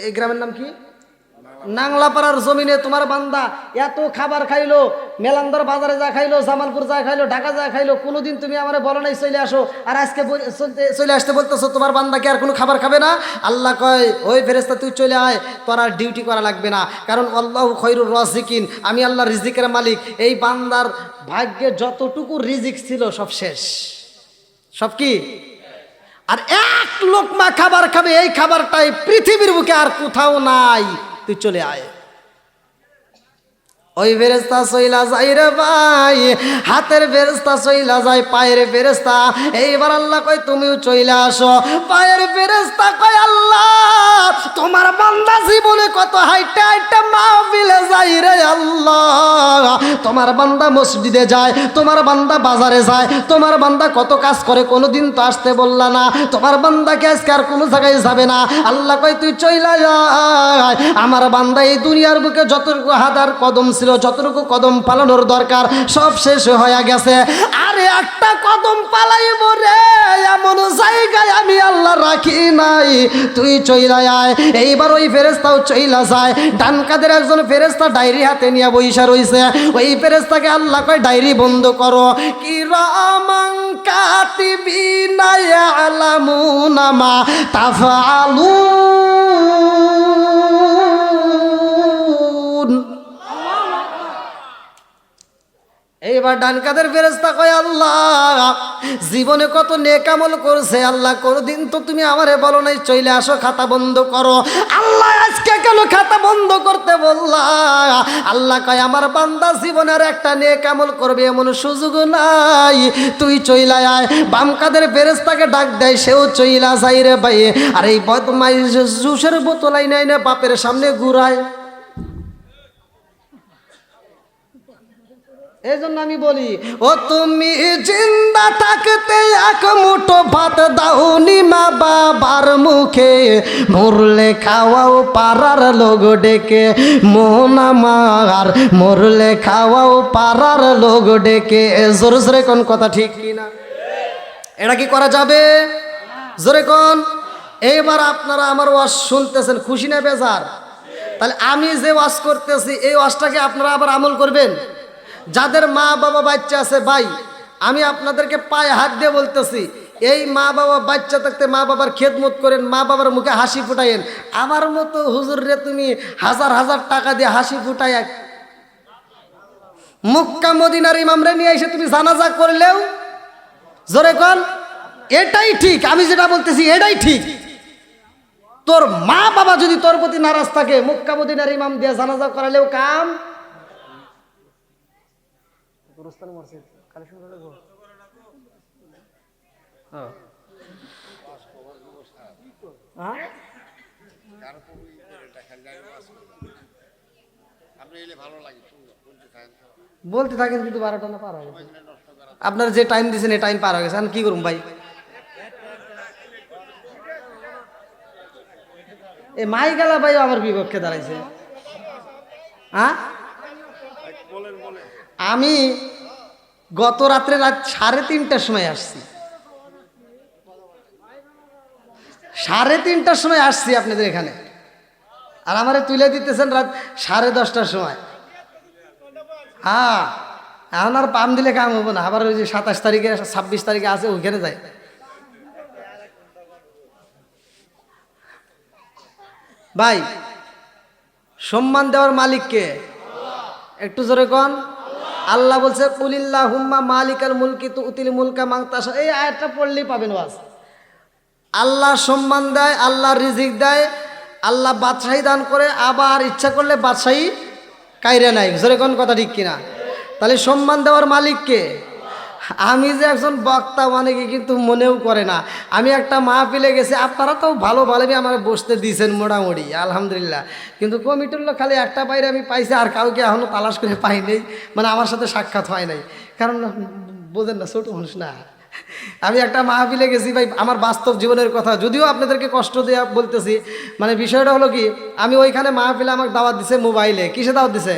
[SPEAKER 1] এই গ্রামের নাম কি? নাংলাপাড়ার জমিনে তোমার বান্দা এত খাবার খাইলো, মেলান্দর বাজারে যা খাইলো, জামালপুর যা খাইলো, ঢাকা যা খাইলো, কোনোদিন তুমি আমার বলো নাই চলে আসো, আর আজকে চলে আসতে বলতেছো তোমার বান্দা কি আর কোনো খাবার খাবে না? আল্লাহ কয় ওই ফেরেশতা তুই চলে আয়, তোর আর ডিউটি করা লাগবে না, কারণ আল্লাহু খায়রুর রাযিকিন, আমি আল্লাহ রিজিকের মালিক। এই বান্দার ভাগ্যে যতটুকু রিজিক ছিল সব শেষ। সব কি? আর এক লোকমা খাবার খাবে, এই খাবারটাই পৃথিবীর বুকে আর কোথাও নাই, তুই চলে আয়। ওই ফেরেশতা চইলা যায় রে ভাই, হাতের ফেরেশতা চইলা যায়, পায়ের ফেরেশতা। এইবার আল্লাহ কয় তুমিও চইলা আসো। পায়ের ফেরেশতা কয় আল্লাহ তোমার বান্দা জীবনে কত হাইটা হাইটা মাহফিলে যায় রে আল্লাহ, তোমার বান্দা মসজিদে যায়, তোমার বান্দা বাজারে যায়, তোমার বান্দা কত কাজ করে, কোনোদিন তো আসতে বললা না, তোমার বান্দাকে আজকে আর কোনো জায়গায় যাবে না। আল্লাহ কয় তুই চইলা যায়। আমার বান্দা এই দুনিয়ার বুকে যতটুকু হাজার কদম ছিল যতটুকু কদম পালানোর দরকার সব শেষ হয়ে গেছে। আরে একটা কদম পালাইব রে, এমন জায়গায় আমি আল্লাহ রাখি নাই, তুই চইলা আয়। এইবার ওই ফেরেশতাও চইলা যায়। ডান কাদের একজন ফেরেশতা ডায়েরি হাতে নিয়ে বইসা রইছে। ওই ফেরেশতাকে আল্লাহ কয় ডায়েরি বন্ধ করো। কিরামান কাতিবিনা ইয়ালামুনা মা তাফআলুন। এইবার ডান কাদের ফেরেশতা কয় আল্লাহ জীবনে কত নেক আমল করছে আল্লাহ, কোনদিন তো তুমি আমারে বলো নাই চলে আসো খাতা বন্ধ করো। আল্লাহ আজকে কেন খাতা বন্ধ করতে বললা? আল্লাহ কয় আমার বান্দা জীবনে আর একটা নেক আমল করবে এমন সুযোগ নাই, তুই চইলা আয়। বাম কাদের ফেরেশতাকে ডাক দেয়, সেও চইলা যাই রে ভাই। আর এই বদমাইশ জুসের বোতল নাই না বাপের সামনে ঘুরায়। এই জন্য আমি বলি, ও তুমি জিন্দা থাকতে এক মুঠো ভাত দাওনি মা বাবার মুখে, মরলে খাওয়াও পাড়ার লোক ডেকে। মন আমার মরলে খাওয়াও পাড়ার লোক ডেকে। জোরে জোরে কোন কথা ঠিক কিনা? এটা কি করা যাবে? জোরে কোন। এইবার আপনারা আমার ওয়াজ শুনতেছেন, খুশি না বেজার? তাহলে আমি যে ওয়াজ করতেছি এই ওয়াজটাকে আপনারা আবার আমল করবেন। যাদের মা বাবা বাচ্চা আছে ভাই, আমি আপনাদেরকে পায়ে হাত দিয়ে বলতেছি, এই মা বাবা বাচ্চা থাকতে মা বাবার খেদমত করেন, মা বাবার মুখে হাসি ফুটাইন। আমার মতো হুজুর রে তুমি হাজার হাজার টাকা দিয়ে হাসি ফুটাই মক্কা মদিনার ইমামরে নিয়ে এসে তুমি জানাজা করলেও জোরে কোন এটাই ঠিক। আমি যেটা বলতেছি এটাই ঠিক। তোর মা বাবা যদি তোর প্রতি নারাজ থাকে, মক্কা মদিনার ইমাম দিয়ে জানাজা করালেও কাম। বলতে থাকেন কিন্তু 12টা না পার হয়ে গেছে। আপনারা যে টাইম দিয়েছেন এই টাইম পার হয়ে গেছে, আমি কি করুন ভাই? এই মাই গেলা ভাই আমার বিপক্ষে দাঁড়াইছে। হ্যাঁ, আমি গত রাত্রে রাত 3:30টার সময় আসছি, 3:30টার সময় আসছি আপনাদের এখানে, আর আমারে তুলে দিতেছেন রাত 10:30টার সময়। হ্যাঁ, এখন আর পাম দিলে কাম হবো না। আবার ওই যে 27 তারিখে 26 তারিখে আছে ওইখানে যায়। ভাই সম্মান দেওয়ার মালিক কে? একটু জোরে কোন। আল্লাহ বলছে কুলিল্লাহুম্মা মালিকাল মুলকি তুতিল মুলকা মান তাশা। এই আয়াতটা পড়লেই পাবেন ওয়াজ। আল্লাহ সম্মান দেয়, আল্লাহ রিজিক দেয়, আল্লাহ বাদশাহী দান করে, আবার ইচ্ছা করলে বাদশাহী কাইরে নাই। জোরে কোন কথা ঠিক কিনা? তাহলে সম্মান দেওয়ার মালিক কে? আমি যে একজন বক্তা অনেকে কিন্তু মনেও করে না। আমি একটা মাহফিলে গেছি, আপনারা তো ভালো ভালোই আমার বসতে দিয়েছেন মোটামুটি আলহামদুলিল্লাহ, কিন্তু কমিটির লোক খালি একটা বাইরে আমি পাইছি, আর কাউকে এখনও তালাশ করে পাই নেই, মানে আমার সাথে সাক্ষাৎ হয় নাই। কারণ বোঝেন না, ছোট মানুষ না। আমি একটা মাহফিলে গেছি ভাই, আমার বাস্তব জীবনের কথা, যদিও আপনাদেরকে কষ্ট দেওয়া বলতেছি। মানে বিষয়টা হলো কি, আমি ওইখানে মাহফিলে আমাকে দাওয়াত দিছে মোবাইলে। কিসে দাওয়াত দিছে?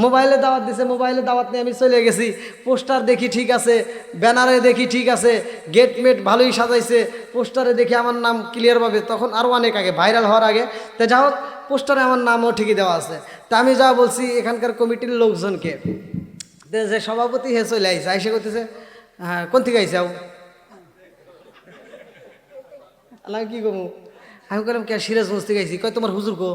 [SPEAKER 1] মোবাইলে দাওয়াত দিছে। মোবাইলে দাওয়াত নিয়ে আমি চলে গেছি। পোস্টার দেখি ঠিক আছে, ব্যানারে দেখি ঠিক আছে, গেট মেট ভালোই সাজাইছে, পোস্টারে দেখি আমার নাম ক্লিয়ারভাবে, তখন আরও অনেক আগে ভাইরাল হওয়ার আগে। তা যাই হোক, পোস্টারে আমার নামও ঠিকই দেওয়া আছে। তা আমি যা বলছি এখানকার কমিটির লোকজনকে, যে সভাপতি হে চলে আইসে, আইসে করতেছে হ্যাঁ কোন থেকে আইসাও? আল্লাহ কি কমু? আমি বললাম কে? সিরাজগঞ্জ থেকে আইসি। কয় তোমার হুজুর কো?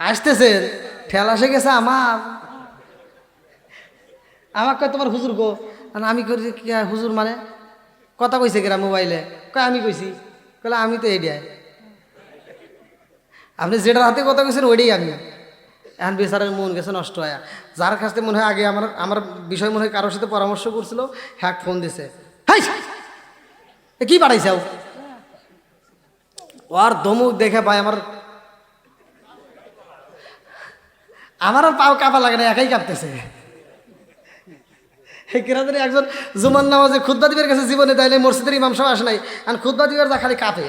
[SPEAKER 1] আসতেছেন ঠেলা এসে গেছে আমার। আমার কয় তোমার হুজুর গো? আমি করি হুজুর মানে কথা কইছে কেরা মোবাইলে? কয় আমি কইছি। কলে আমি তো এডিয়ায়, আপনি যেটার হাতে কথা কইছেন ওইটাই আমি। এখন বেচারের মন গেছে নষ্ট হয়। যার কাছ থেকে মনে হয় আগে আমার বিষয় মনে হয় কারোর সাথে পরামর্শ করছিল, হ্যাক ফোন দিছে, হাই কি পাঠাইছে ওর ধমুক দেখে ভাই আমার আর পাও কাঁপা লাগে না, একাই কাঁপতেছে। কিরাদের একজন জুমার নামাজে খুতবা দিবের কাছে জীবনে তাইলে মসজিদের ইমাম সাহেব আসে নাই, আর খুতবা দিবের যা খালি কাঁপে।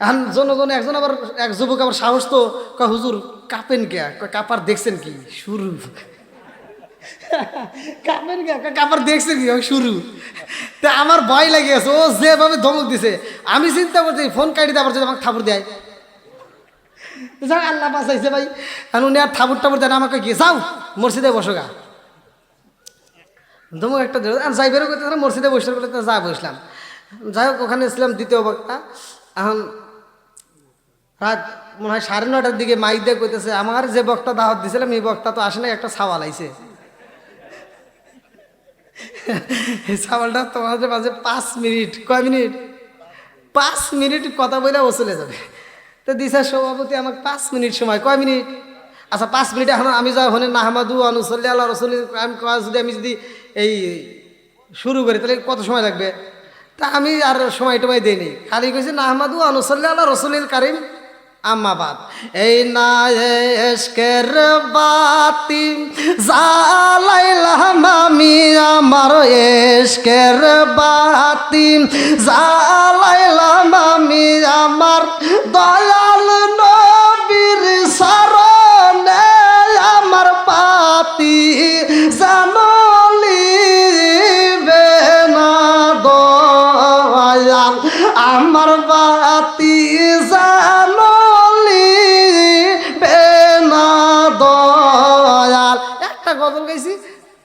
[SPEAKER 1] এখন জনগণ একজন আবার এক যুবক আবার সাহস তো কয় হুজুর কাঁপেন কে? কয় কাপার দেখছেন কি? শুরু। কাঁপেন কে? কয় কাপার দেখছেন কি? শুরু। তা আমার ভয় লাগে গেছে, ও যেভাবে ধমক দিছে আমি চিন্তা করছি ফোন কাটিতে আবার যদি আমাকে থাপুর দেয়। যাক আল্লাহ বাঁচাইছে ভাই। এখন উনি আর থাপুর টাপুর দেন, আমাকে গিয়ে যাও মসজিদে বসো গা। ধমক একটা যাই বেরো করতে মসজিদে বসে বলে যা বসলাম। যাই হোক ওখানে ছিলাম দ্বিতীয় বক্তা। এখন রাত মনে হয় 9:30টার দিকে মাইক দিয়ে কইতেছে আমার যে বক্তা দাওয়াত দিয়েছিলাম এই বক্তা তো আসে না, একটা সাওয়াল আইছে। এই সাওয়ালটা তোমাদের মাঝে 5 মিনিট, কয় মিনিট? 5 মিনিট কথা বলে ও চলে যাবে। তো দিশা সভাপতি আমাকে 5 মিনিট সময়, কয় মিনিট? আচ্ছা 5 মিনিট। এখন আমি যা হনে নাহমাদু আনুসল্লি আল্লাহ রসুল আমি যদি এই শুরু করি তাহলে কত সময় লাগবে? তা আমি আর সময় টময় দিইনি, খালি কইছি নাহমাদু আনুসল্লি আল্লাহ রসুলিল কারিম আম্মাবাদ। এই না এশকের বাতি জ্বালাইলাম আমি, আমার এশকের বাতি জ্বালাইলাম আমি, আমার দয়াল নবীর শরণে আমার বাতি জানলিবে না দয়াল, আমার বাতি গজল গাইছি,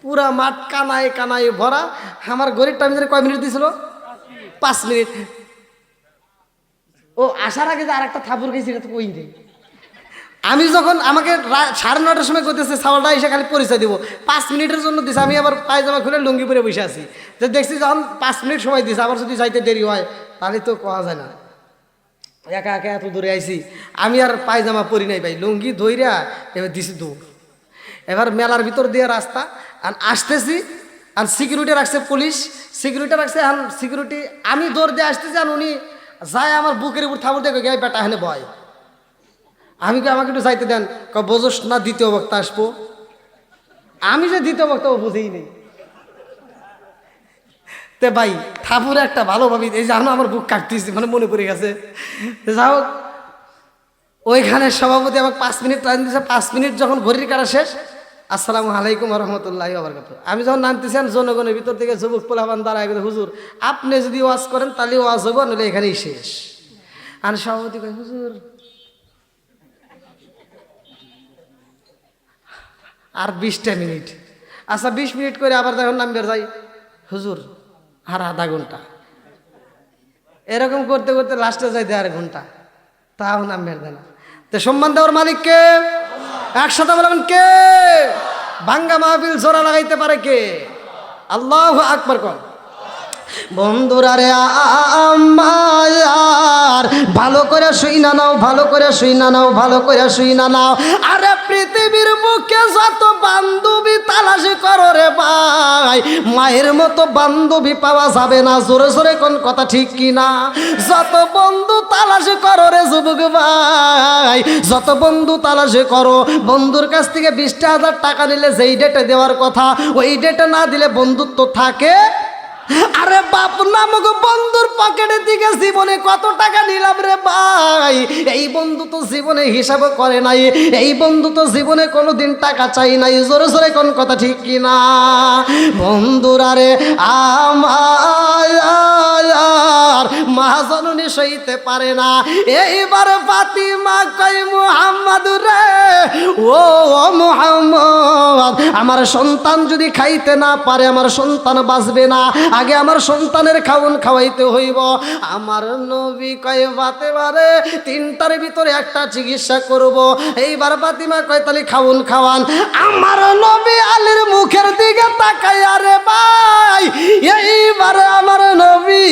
[SPEAKER 1] পুরা মাঠ কানায় কানায় ভরা। আমার গরিব টাইম কয় মিনিট দিছিল? 5 মিনিট। ও আসার আগে যে আর একটা থাপুর গেছি এটা তো কই নেই। আমি যখন আমাকে 9:30টার সময় করতেছে সাওয়ালটা এসে খালি পরিচয় দিব, 5 মিনিটের জন্য দিছে। আমি আবার পায়জামা খুলে লুঙ্গি পরে বসে আছি, যে দেখছি যখন 5 মিনিট সময় দিছে, আবার যদি যাইতে দেরি হয় তাহলে তো কোয়া যায় না। একা একা এত দূরে আইছি, আমি আর পায়জামা পরি নাই ভাই, লুঙ্গি ধইরা এবার দিছি দৌড়। এবার মেলার ভিতর দিয়ে রাস্তা আর আসতেছি, আর সিকিউরিটি রাখছে পুলিশ, সিকিউরিটি রাখছে। আর সিকিউরিটি আমি দৌড় দিয়ে আসতেছি, আর উনি যায় আমার বুকের উপর থাবর দেখে গে বেটা হেনে ভয়। আমি আমাকে একটু যাইতে দেন, বোঝোস না দ্বিতীয় বক্তা আসবো। আমি যে দ্বিতীয় বক্তা ও বুঝেই নেই। তে ভাই থাপুরে একটা ভালোভাবে এই যে আমার বুক কাটতেছি, মানে মনে পড়ে গেছে। যাই হোক ওইখানে সভাপতি আমাকে 5 মিনিট টাইম দিয়েছে। 5 মিনিট যখন ঘড়ির কাটা শেষ, আসসালামু আলাইকুম রহমতুল্লাহি ওয়া বারাকাতুহু, আমি যখন নামতেছেন জনগণের ভিতর থেকে যুবক পোলাপান দাঁড়ায় গেছে, হুজুর আপনি যদি ওয়াজ করেন তাহলে ওয়াজ হবো, নাহলে এখানেই শেষ। আর সভাপতি কয় হুজুর আর 20টা মিনিট। আচ্ছা 20 মিনিট করে আবার যখন নামবে যাই, হুজুর আর আধা ঘন্টা। এরকম করতে করতে লাস্টে যাই 1.5 ঘন্টা, তাও নামবে না। তো সম্মান দেওয়ার মালিককে একসাথে বলবেন কে? ভাঙ্গা মাহফিল জোড়া লাগাইতে পারে কে? আল্লাহু আকবার কোন। বন্ধুরা রে আমার ভালো করে শুই না নাও, ভালো করে শুই না নাও, ভালো করে শুই না নাও। আরে পৃথিবীর বুকে যত বান্ধবী তালাশ করো রে ভাই, মায়ের মতো বান্ধবী পাওয়া যাবে না। জোরে জোরে কোন কথা ঠিক কি না? যত বন্ধু তালাশ করো রে যুবক ভাই, যত বন্ধু তালাশ করো, বন্ধুর কাছ থেকে 20,000 টাকা নিলে যেই ডেটে দেওয়ার কথা ওই ডেটে না দিলে বন্ধুত্ব থাকে? আরে বাপ নামক বন্ধুর পকেটের দিকে জীবনে কত টাকা নিলাম রে ভাই, এই বন্ধু তো জীবনে হিসাব করে নাই, এই বন্ধু তো জীবনে কোনোদিন টাকা চাই নাই। জোরে জোরে কোন কথা ঠিক কিনা? বন্ধুরা রে আমার মা জননী সইতে পারে না। এইবার ফাতিমা কই মুহাম্মদ রে, ও মুহাম্মদ আমার সন্তান যদি খাইতে না পারে আমার সন্তান বাঁচবে না, আগে আমার সন্তানের খাওন খাওয়াইতে হইব। আমার নবী কয় ফাতিমা রে 3টার ভিতরে একটা চিকিৎসা করব। এইবার ফাতিমা কয় তাহলে খাওন খাওয়ান। আমার নবী আলীর মুখের দিকে তাকায়, আরে ভাই এইবার আমার নবী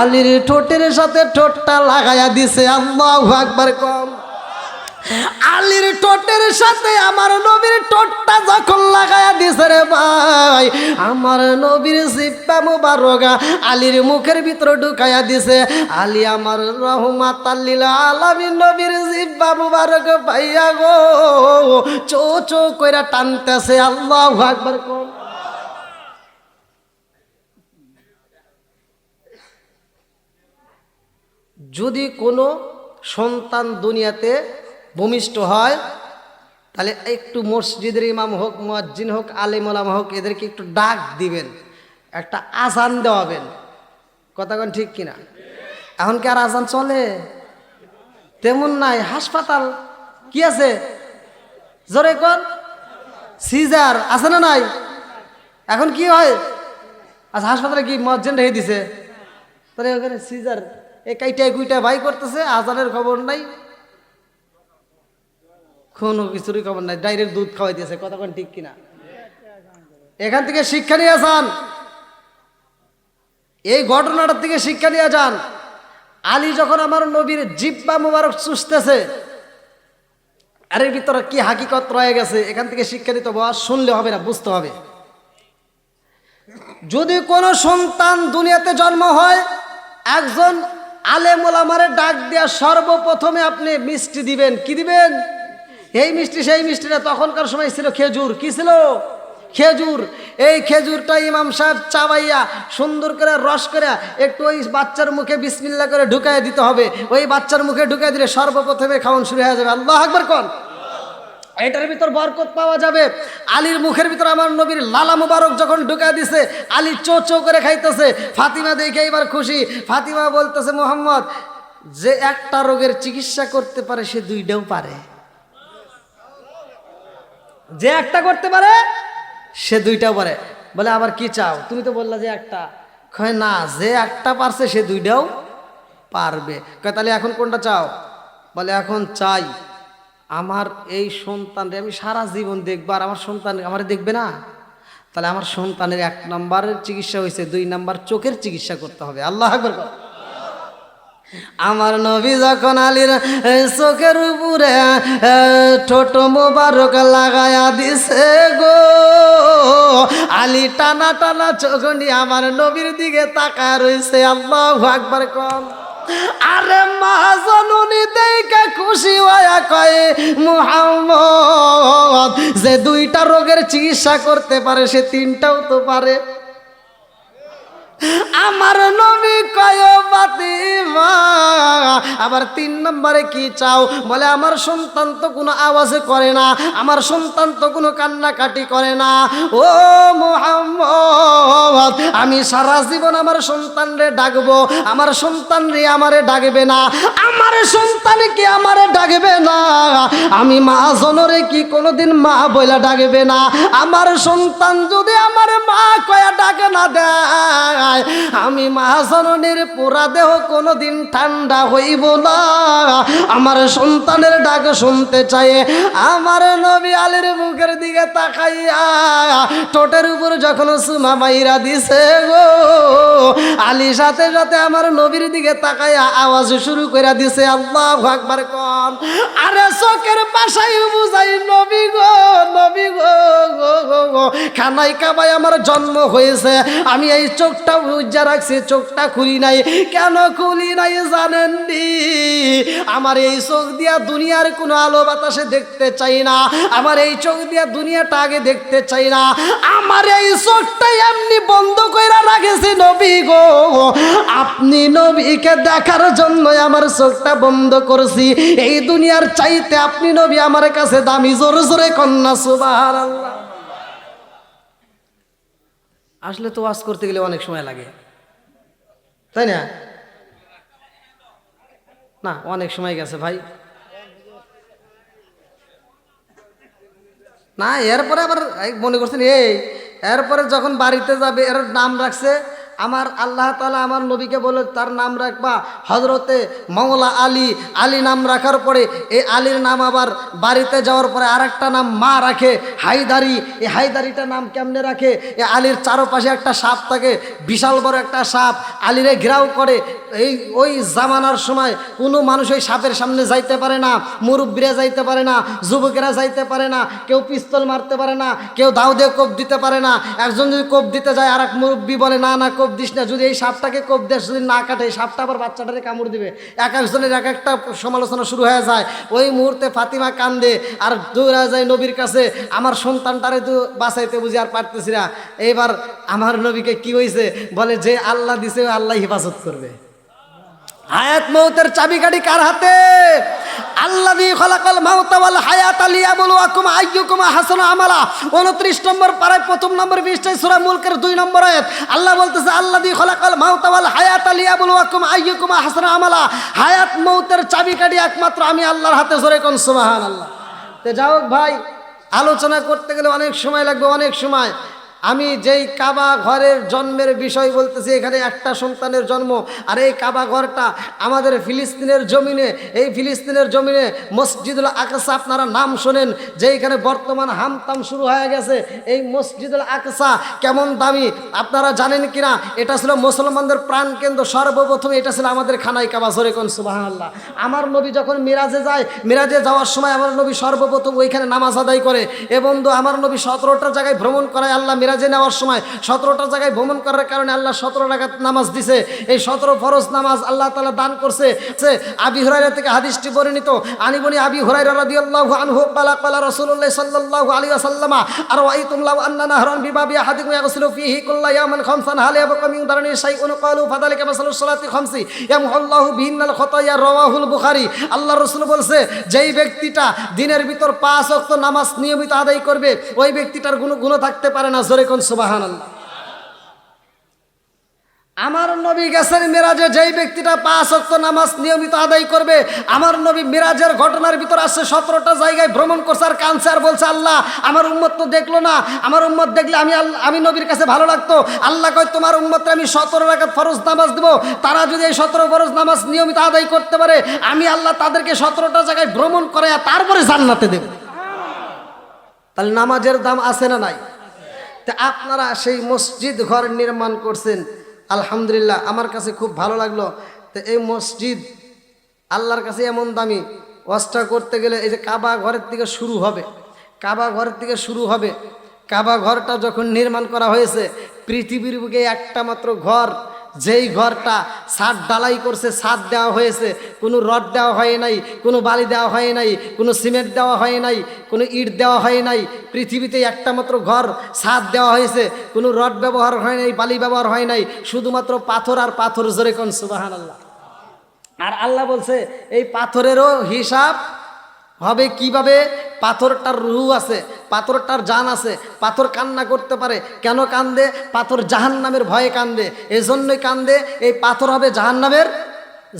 [SPEAKER 1] আলীর ঠোঁটের সাথে ঠোঁটটা লাগাইয়া দিছে। আল্লাহু আকবার কম। আলীর ঠোঁটের সাথে আমার নবীর ঠোঁটটা যখন লাগায়া দিছে রে ভাই, আমার নবীর জিহ্বা মুবারকা আলীর মুখের ভিতরে ঢুকাইয়া দিছে। আলী আমার রহমাতাল লিল আলামিন নবীর জিহ্বা মুবারক পাইয়া গো চো চো কইরা টানতেছে। আল্লাহু আকবার কোন। যদি কোনো সন্তান দুনিয়াতে ভূমিষ্ঠ হয় তাহলে একটু মসজিদের ইমাম হোক, মুয়াজ্জিন হোক, আলেম ওলামা হোক, এদেরকে একটু ডাক দিবেন, একটা আজান দেওয়াবেন। কথা কোন ঠিক কিনা? এখন কি আর আজান চলে? তেমন নাই। হাসপাতাল কি আছে? জোরে কোন? সিজার আছে না নাই? এখন কি হয়? আচ্ছা, হাসপাতালে কি মুয়াজ্জিন রেখে দিছে, তাহলে ওখানে সিজার এই কাইটায় কুইটা ভাই করতেছে, আজানের খবর নাই, কোনো কিছুরই খবর নাই, ডাইরেক্ট দুধ খাওয়াই দিয়েছে। কতক্ষণ ঠিক কিনা? এখান থেকে শিক্ষা নিয়ে যান, এই ঘটনাটার থেকে শিক্ষা নিয়ে যান। আলী যখন আমার নবীর জিব্বা মুবারক চুষতেছে, আর এর ভিতরে কি হাকিকত রয়ে গেছে, এখান থেকে শিক্ষা নিতে হবে। শুনলে হবে না, বুঝতে হবে। যদি কোনো সন্তান দুনিয়াতে জন্ম হয়, একজন আলেম ওলামারে ডাক দিয়া সর্বপ্রথমে আপনি মিষ্টি দিবেন। কি দিবেন? এই মিষ্টি সেই মিষ্টি না, তখনকার সময় ছিল খেজুর। কি ছিল? খেজুর। এই খেজুরটা ইমাম সাহেব চাবাইয়া সুন্দর করে রস করে একটু ওই বাচ্চার মুখে বিসমিল্লাহ করে ঢুকাই দিতে হবে। ওই বাচ্চার মুখে ঢুকাই দিলে সর্বপ্রথমে খাওয়ান শুরু হয়ে যাবে। আল্লাহু আকবার কোন? এটার ভিতর বরকত পাওয়া যাবে। আলীর মুখের ভিতর আমার নবীর লালা মুবারক যখন ঢুকা দিছে, আলী চো চো করে খাইতেছে। ফাতিমা দেখে এবার খুশি। ফাতিমা বলতেছে, মোহাম্মদ যে একটা রোগের চিকিৎসা করতে পারে সে দুইটাও পারে। যে একটা করতে পারে সে দুইটাও পারে। বলে আবার কি চাও? তুমি তো বললা যে একটা। কয় না, যে একটা পারছে সে দুইটাও পারবে। কয় তাহলে এখন কোনটা চাও? বলে এখন চাই আমার এই সন্তানরে আমি সারা জীবন দেখবো, আর আমার সন্তান আমার দেখবে না। তাহলে আমার সন্তানের 1 নম্বরের চিকিৎসা হয়েছে, 2 নম্বর চোখের চিকিৎসা করতে হবে। আল্লাহু আকবার। আমার নবী যখন আলীর চোখের উপরে ঠোঁট মোবারক লাগায়া দিছে গো, আলী টানা টানা চোখ নিয়ে আমার নবীর দিকে তাকায় রইছে। আল্লাহু আকবার কম। আরে মা জননী দেখে খুশি হয়ে কয়, মুহাম্মদ যে 2টা রোগের চিকিৎসা করতে পারে সে 3টাও তো পারে। আমার নবী কয়, ফাতিমা আবার 3 নম্বরে কি চাও? বলে আমার সন্তান তো কোনো আওয়াজে করে না, আমার সন্তান তো কোনো কান্নাকাটি করে না। ও মুহাম্মদ, আমি সারা জীবন আমার সন্তানরে ডাকবো, আমার সন্তান রে আমারে ডাকবে না, আমার সন্তানকে আমারে ডাকবে না, আমি মা জনরে কি কোনোদিন মা বইলা ডাকবে না। আমার সন্তান যদি আমার মা কয়া ডাকে না দেয়, আমি মা জননীর পুরা দেহ কোনোদিন ঠান্ডা হইব না। আমার সন্তানের ডাক শুনতে চাই। আমার নবী আলীর মুখের দিকে তাকাইয়া ঠোঁটের উপর যখন সুমা মাইরা দিছে গো, আলী সাথে সাথে আমার নবীর দিকে তাকাইয়া আওয়াজ শুরু করে দিছে, আল্লাহু আকবার কোন। আরে চোখের পাশাই বুঝাই, নবী গো, নবী গো, খানাই কাবাই আমার জন্ম হয়েছে, আমি এই চোখটা বুঝা রাখছি, চোখটা খুলি নাই। কেন খুলি নাই জানেননি? আমার এই চোখ দিয়া দুনিয়ার কোনো আলো বাতাসে দেখতে চাই না, আমার এই চোখ দিয়া দুনিয়াটা আগে দেখতে চাই না, আমার এই চোখটাই এমনি বন্ধ কইরা রাখেছি নবী গো, আপনি নবীকে দেখার জন্য আমার চোখটা বন্ধ করছি। এই দুনিয়ার চাইতে আপনি নবী আমার কাছে দামি। জোরে জোরে কন্যা সুবহানাল্লাহ। আসলে তো ওয়াজ করতে গেলে অনেক সময় লাগে, তাই না? না, অনেক সময় গেছে ভাই। না, এরপরে আবার মনে করছেন এরপরে যখন বাড়িতে যাবে, এর নাম রাখছে আমার আল্লাহ তাআলা আমার নবীকে বলে তার নাম রাখবা হযরতে মাওলা আলী। আলী নাম রাখার পরে এই আলীর নাম আবার বাড়িতে যাওয়ার পরে আরেকটা নাম মা রাখে, হায়দারি। এই হায়দারিটা নাম কেমনে রাখে? এই আলীর চারপাশে একটা সাপ থাকে, বিশাল বড় একটা সাপ, আলীরে ঘেরাও করে। ওই জামানার সময় কোনো মানুষ ওই সাপের সামনে যাইতে পারে না, মুরব্বীরা যাইতে পারে না, যুবকেরা যাইতে পারে না, কেউ পিস্তল মারতে পারে না, কেউ দাও দিয়ে কোপ দিতে পারে না। একজন যদি কোপ দিতে যায় আর এক মুরব্বী বলে না না কোপ দিস না, যদি এই সাপটাকে কোপ দেশ যদি না কাটে সাপটা আবার বাচ্চাটারে কামড় দিবে। এক একজনের এক একটা সমালোচনা শুরু হয়ে যায়। ওই মুহূর্তে ফাতিমা কান্দে আর দৌড়া যায় নবীর কাছে, আমার সন্তানটারে তো বাঁচাইতে বুঝি আর পারতেছি না। এইবার আমার নবীকে কি হয়েছে? বলে যে আল্লাহ দিছে আল্লাহ হেফাজত করবে। হায়াত মৌতের চাবিকাঠি কার হাতে? আল্লাযী খালাকাল মাউতা ওয়াল হায়াতা লিয়াবলুয়াকুম আইয়ুকুম আহসানু আমালা। 29 নম্বর পারায় 1 নম্বর পৃষ্ঠায় সূরা মুলকের 2 নম্বর আয়াত আল্লাহ বলতেছে আল্লাযী খালাকাল মাউতা ওয়াল হায়াতা লিয়াবলুয়াকুম আইয়ুকুম আহসানু আমালা। হায়াত মৌতের চাবিকাঠি একমাত্র আমি আল্লাহর হাতে। জোরে কোন সুবহানাল্লাহ। তে যাও ভাই, আলোচনা করতে গেলে অনেক সময় লাগবে, অনেক সময়। আমি যেই কাবা ঘরের জন্মের বিষয় বলতেছি, এখানে একটা সন্তানের জন্ম, আর এই কাবা ঘরটা আমাদের ফিলিস্তিনের জমিনে। এই ফিলিস্তিনের জমিনে মসজিদুল আকসা আপনারা নাম শোনেন, যেইখানে বর্তমান হামতাম শুরু হয়ে গেছে। এই মসজিদুল আকসা কেমন দামি আপনারা জানেন কিনা? এটা ছিল মুসলমানদের প্রাণকেন্দ্র। সর্বপ্রথম এটা ছিল আমাদের খানায় কাবা। জোরে কোন সুবহানাল্লাহ। আমার নবী যখন মিরাজে যায়, মিরাজে যাওয়ার সময় আমার নবী সর্বপ্রথম ওইখানে নামাজ আদায় করে। এ বন্ধু, আমার নবী 17টা জায়গায় ভ্রমণ করায়। আল্লাহ মিরাজে নেওয়ার সময় 17টা জায়গায় ভ্রমণ করার কারণে আল্লাহ 17 রাকাত নামাজ দিছে। এই 17 ফরজ নামাজ আল্লাহ তাআলা দান করছে। আবি হুরায়রা থেকে হাদিসটি বর্ণিত, আনিবনি আবি হুরায়রা রাদিয়াল্লাহু আনহু ক্বালা ক্বালা রাসূলুল্লাহ সাল্লাল্লাহু আলাইহি ওয়াসাল্লাম আরাআইতুম লাউ আন্না নাহরান বিবাবি আহাদিকুম ইয়াগসিলু ফীহি কুল্লা ইয়াওমিন খামসান হাল ইয়াবকা মিন দারনি শাইউন ক্বালু ফাযালিকা মাসালুস সালাতি খামসি ইয়ামহুল্লাহু বিহিন্নাল খাতায়া। রাওয়াহুল বুখারী। আল্লাহর রাসূল বলছে, যেই ব্যক্তিটা দিনের ভিতর 5 ওয়াক্ত নামাজ নিয়মিত আদায় করবে, ওই ব্যক্তিটার কোনো গুনাহ থাকতে পারে না। জোরে কোন সুবহানাল্লাহ। আমার নবী গেছেন মিরাজে, যেই ব্যক্তিটা 5 ওয়াক্ত নামাজ নিয়মিত আদায় করবে। আমার নবী মিরাজের ঘটনার ভিতর আসছে 17টা জায়গায় ভ্রমণ করছে, আর কাঁদছে, আর বলছে আল্লাহ আমার উম্মত তো দেখলো না, আমার উম্মত দেখলে আমি নবীর কাছে ভালো লাগতো। আল্লাহ কয় তোমার উম্মতকে আমি 17 রাকাত ফরজ নামাজ দেব, তারা যদি এই 17 ফরজ নামাজ নিয়মিত আদায় করতে পারে, আমি আল্লাহ তাদেরকে 17টা জায়গায় ভ্রমণ করে তারপরে জান্নাতে দেব। তাহলে নামাজের দাম আছে না নাই? তা আপনারা সেই মসজিদ ঘর নির্মাণ করছেন, আলহামদুলিল্লাহ, আমার কাছে খুব ভালো লাগলো। তো এই মসজিদ আল্লাহর কাছে এমন দামি, ওয়াজটা করতে গেলে এই যে কাবা ঘরের থেকে শুরু হবে, কাবা ঘরের থেকে শুরু হবে। কাবা ঘরটা যখন নির্মাণ করা হয়েছে, পৃথিবীর বুকে একটা মাত্র ঘর, যেই ঘরটা ছাদ ঢালাই করছে, ছাদ দেওয়া হয়েছে, কোনো রড দেওয়া হয় নাই, কোনো বালি দেওয়া হয় নাই, কোনো সিমেন্ট দেওয়া হয় নাই, কোনো ইট দেওয়া হয় নাই। পৃথিবীতে একটা মাত্র ঘর ছাদ দেওয়া হয়েছে, কোনো রড ব্যবহার হয় নাই, বালি ব্যবহার হয় নাই, শুধুমাত্র পাথর আর পাথর। জোরে কোন সুবহানাল্লাহ। আর আল্লাহ বলছে এই পাথরেরও হিসাব হবে কিভাবে? পাথরটার রূহ আছে, পাথরটার জান আছে। পাথর কান্না করতে পারে, কেন কান্দে? পাথর জাহান্নামের ভয়ে কান্দে, এজন্যই কান্দে। এই পাথর হবে জাহান্নামের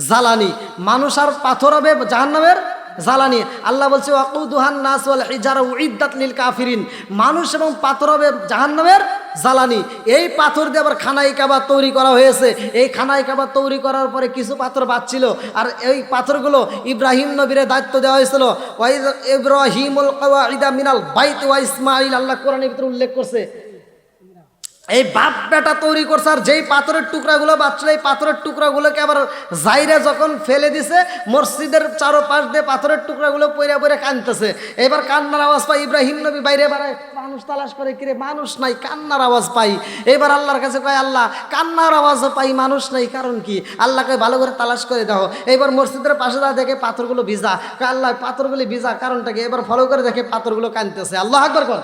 [SPEAKER 1] জ্বালানি, মানুষ আর পাথর হবে জাহান্নামের জ্বালানি। আল্লাহ বলছে ওয়াকুদুহান নাস ওয়াল হিজারা উইদ্দাত লিল কাফিরিন। মানুষ এবং পাথর হবে জাহান্নামের জ্বালানি। এই পাথর দিয়ে আবার খানাই কাবা তৈরি করা হয়েছে। এই খানাই কাবা তৈরি করার পরে কিছু পাথর বাঁচছিল, আর এই পাথরগুলো ইব্রাহিম নবীর দায়িত্ব দেওয়া হয়েছিল। ইব্রাহিমুল কওয়াইদা মিনাল বাইত ওয়া ইসমাঈল, আল্লাহ কোরআনের ভিতরে উল্লেখ করছে। এই বাপ বেটা তৈরি করছে, আর যেই পাথরের টুকরাগুলো বাঁচছিল, এই পাথরের টুকরাগুলোকে আবার জাইরে যখন ফেলে দিছে, মসজিদের চারোপাশ দিয়ে পাথরের টুকরাগুলো পইরা পইরা কাঁদতেছে। এবার কান্নার আওয়াজ পাই, ইব্রাহিম নবী বাইরে বাড়ায়, মানুষ তালাশ করে, কিরে মানুষ নাই, কান্নার আওয়াজ পাই। এবার আল্লাহর কাছে কয় আল্লাহ কান্নার আওয়াজও পাই, মানুষ নাই, কারণ কি? আল্লাহকে ভালো করে তালাশ করে দাও। এবার মসজিদের পাশে যা দেখে পাথরগুলো ভিজা, আল্লাহ পাথরগুলি ভিজা কারণটাকে এবার ফলো করে দেখে পাথরগুলো কাঁদতেছে। আল্লাহ আকবার কর।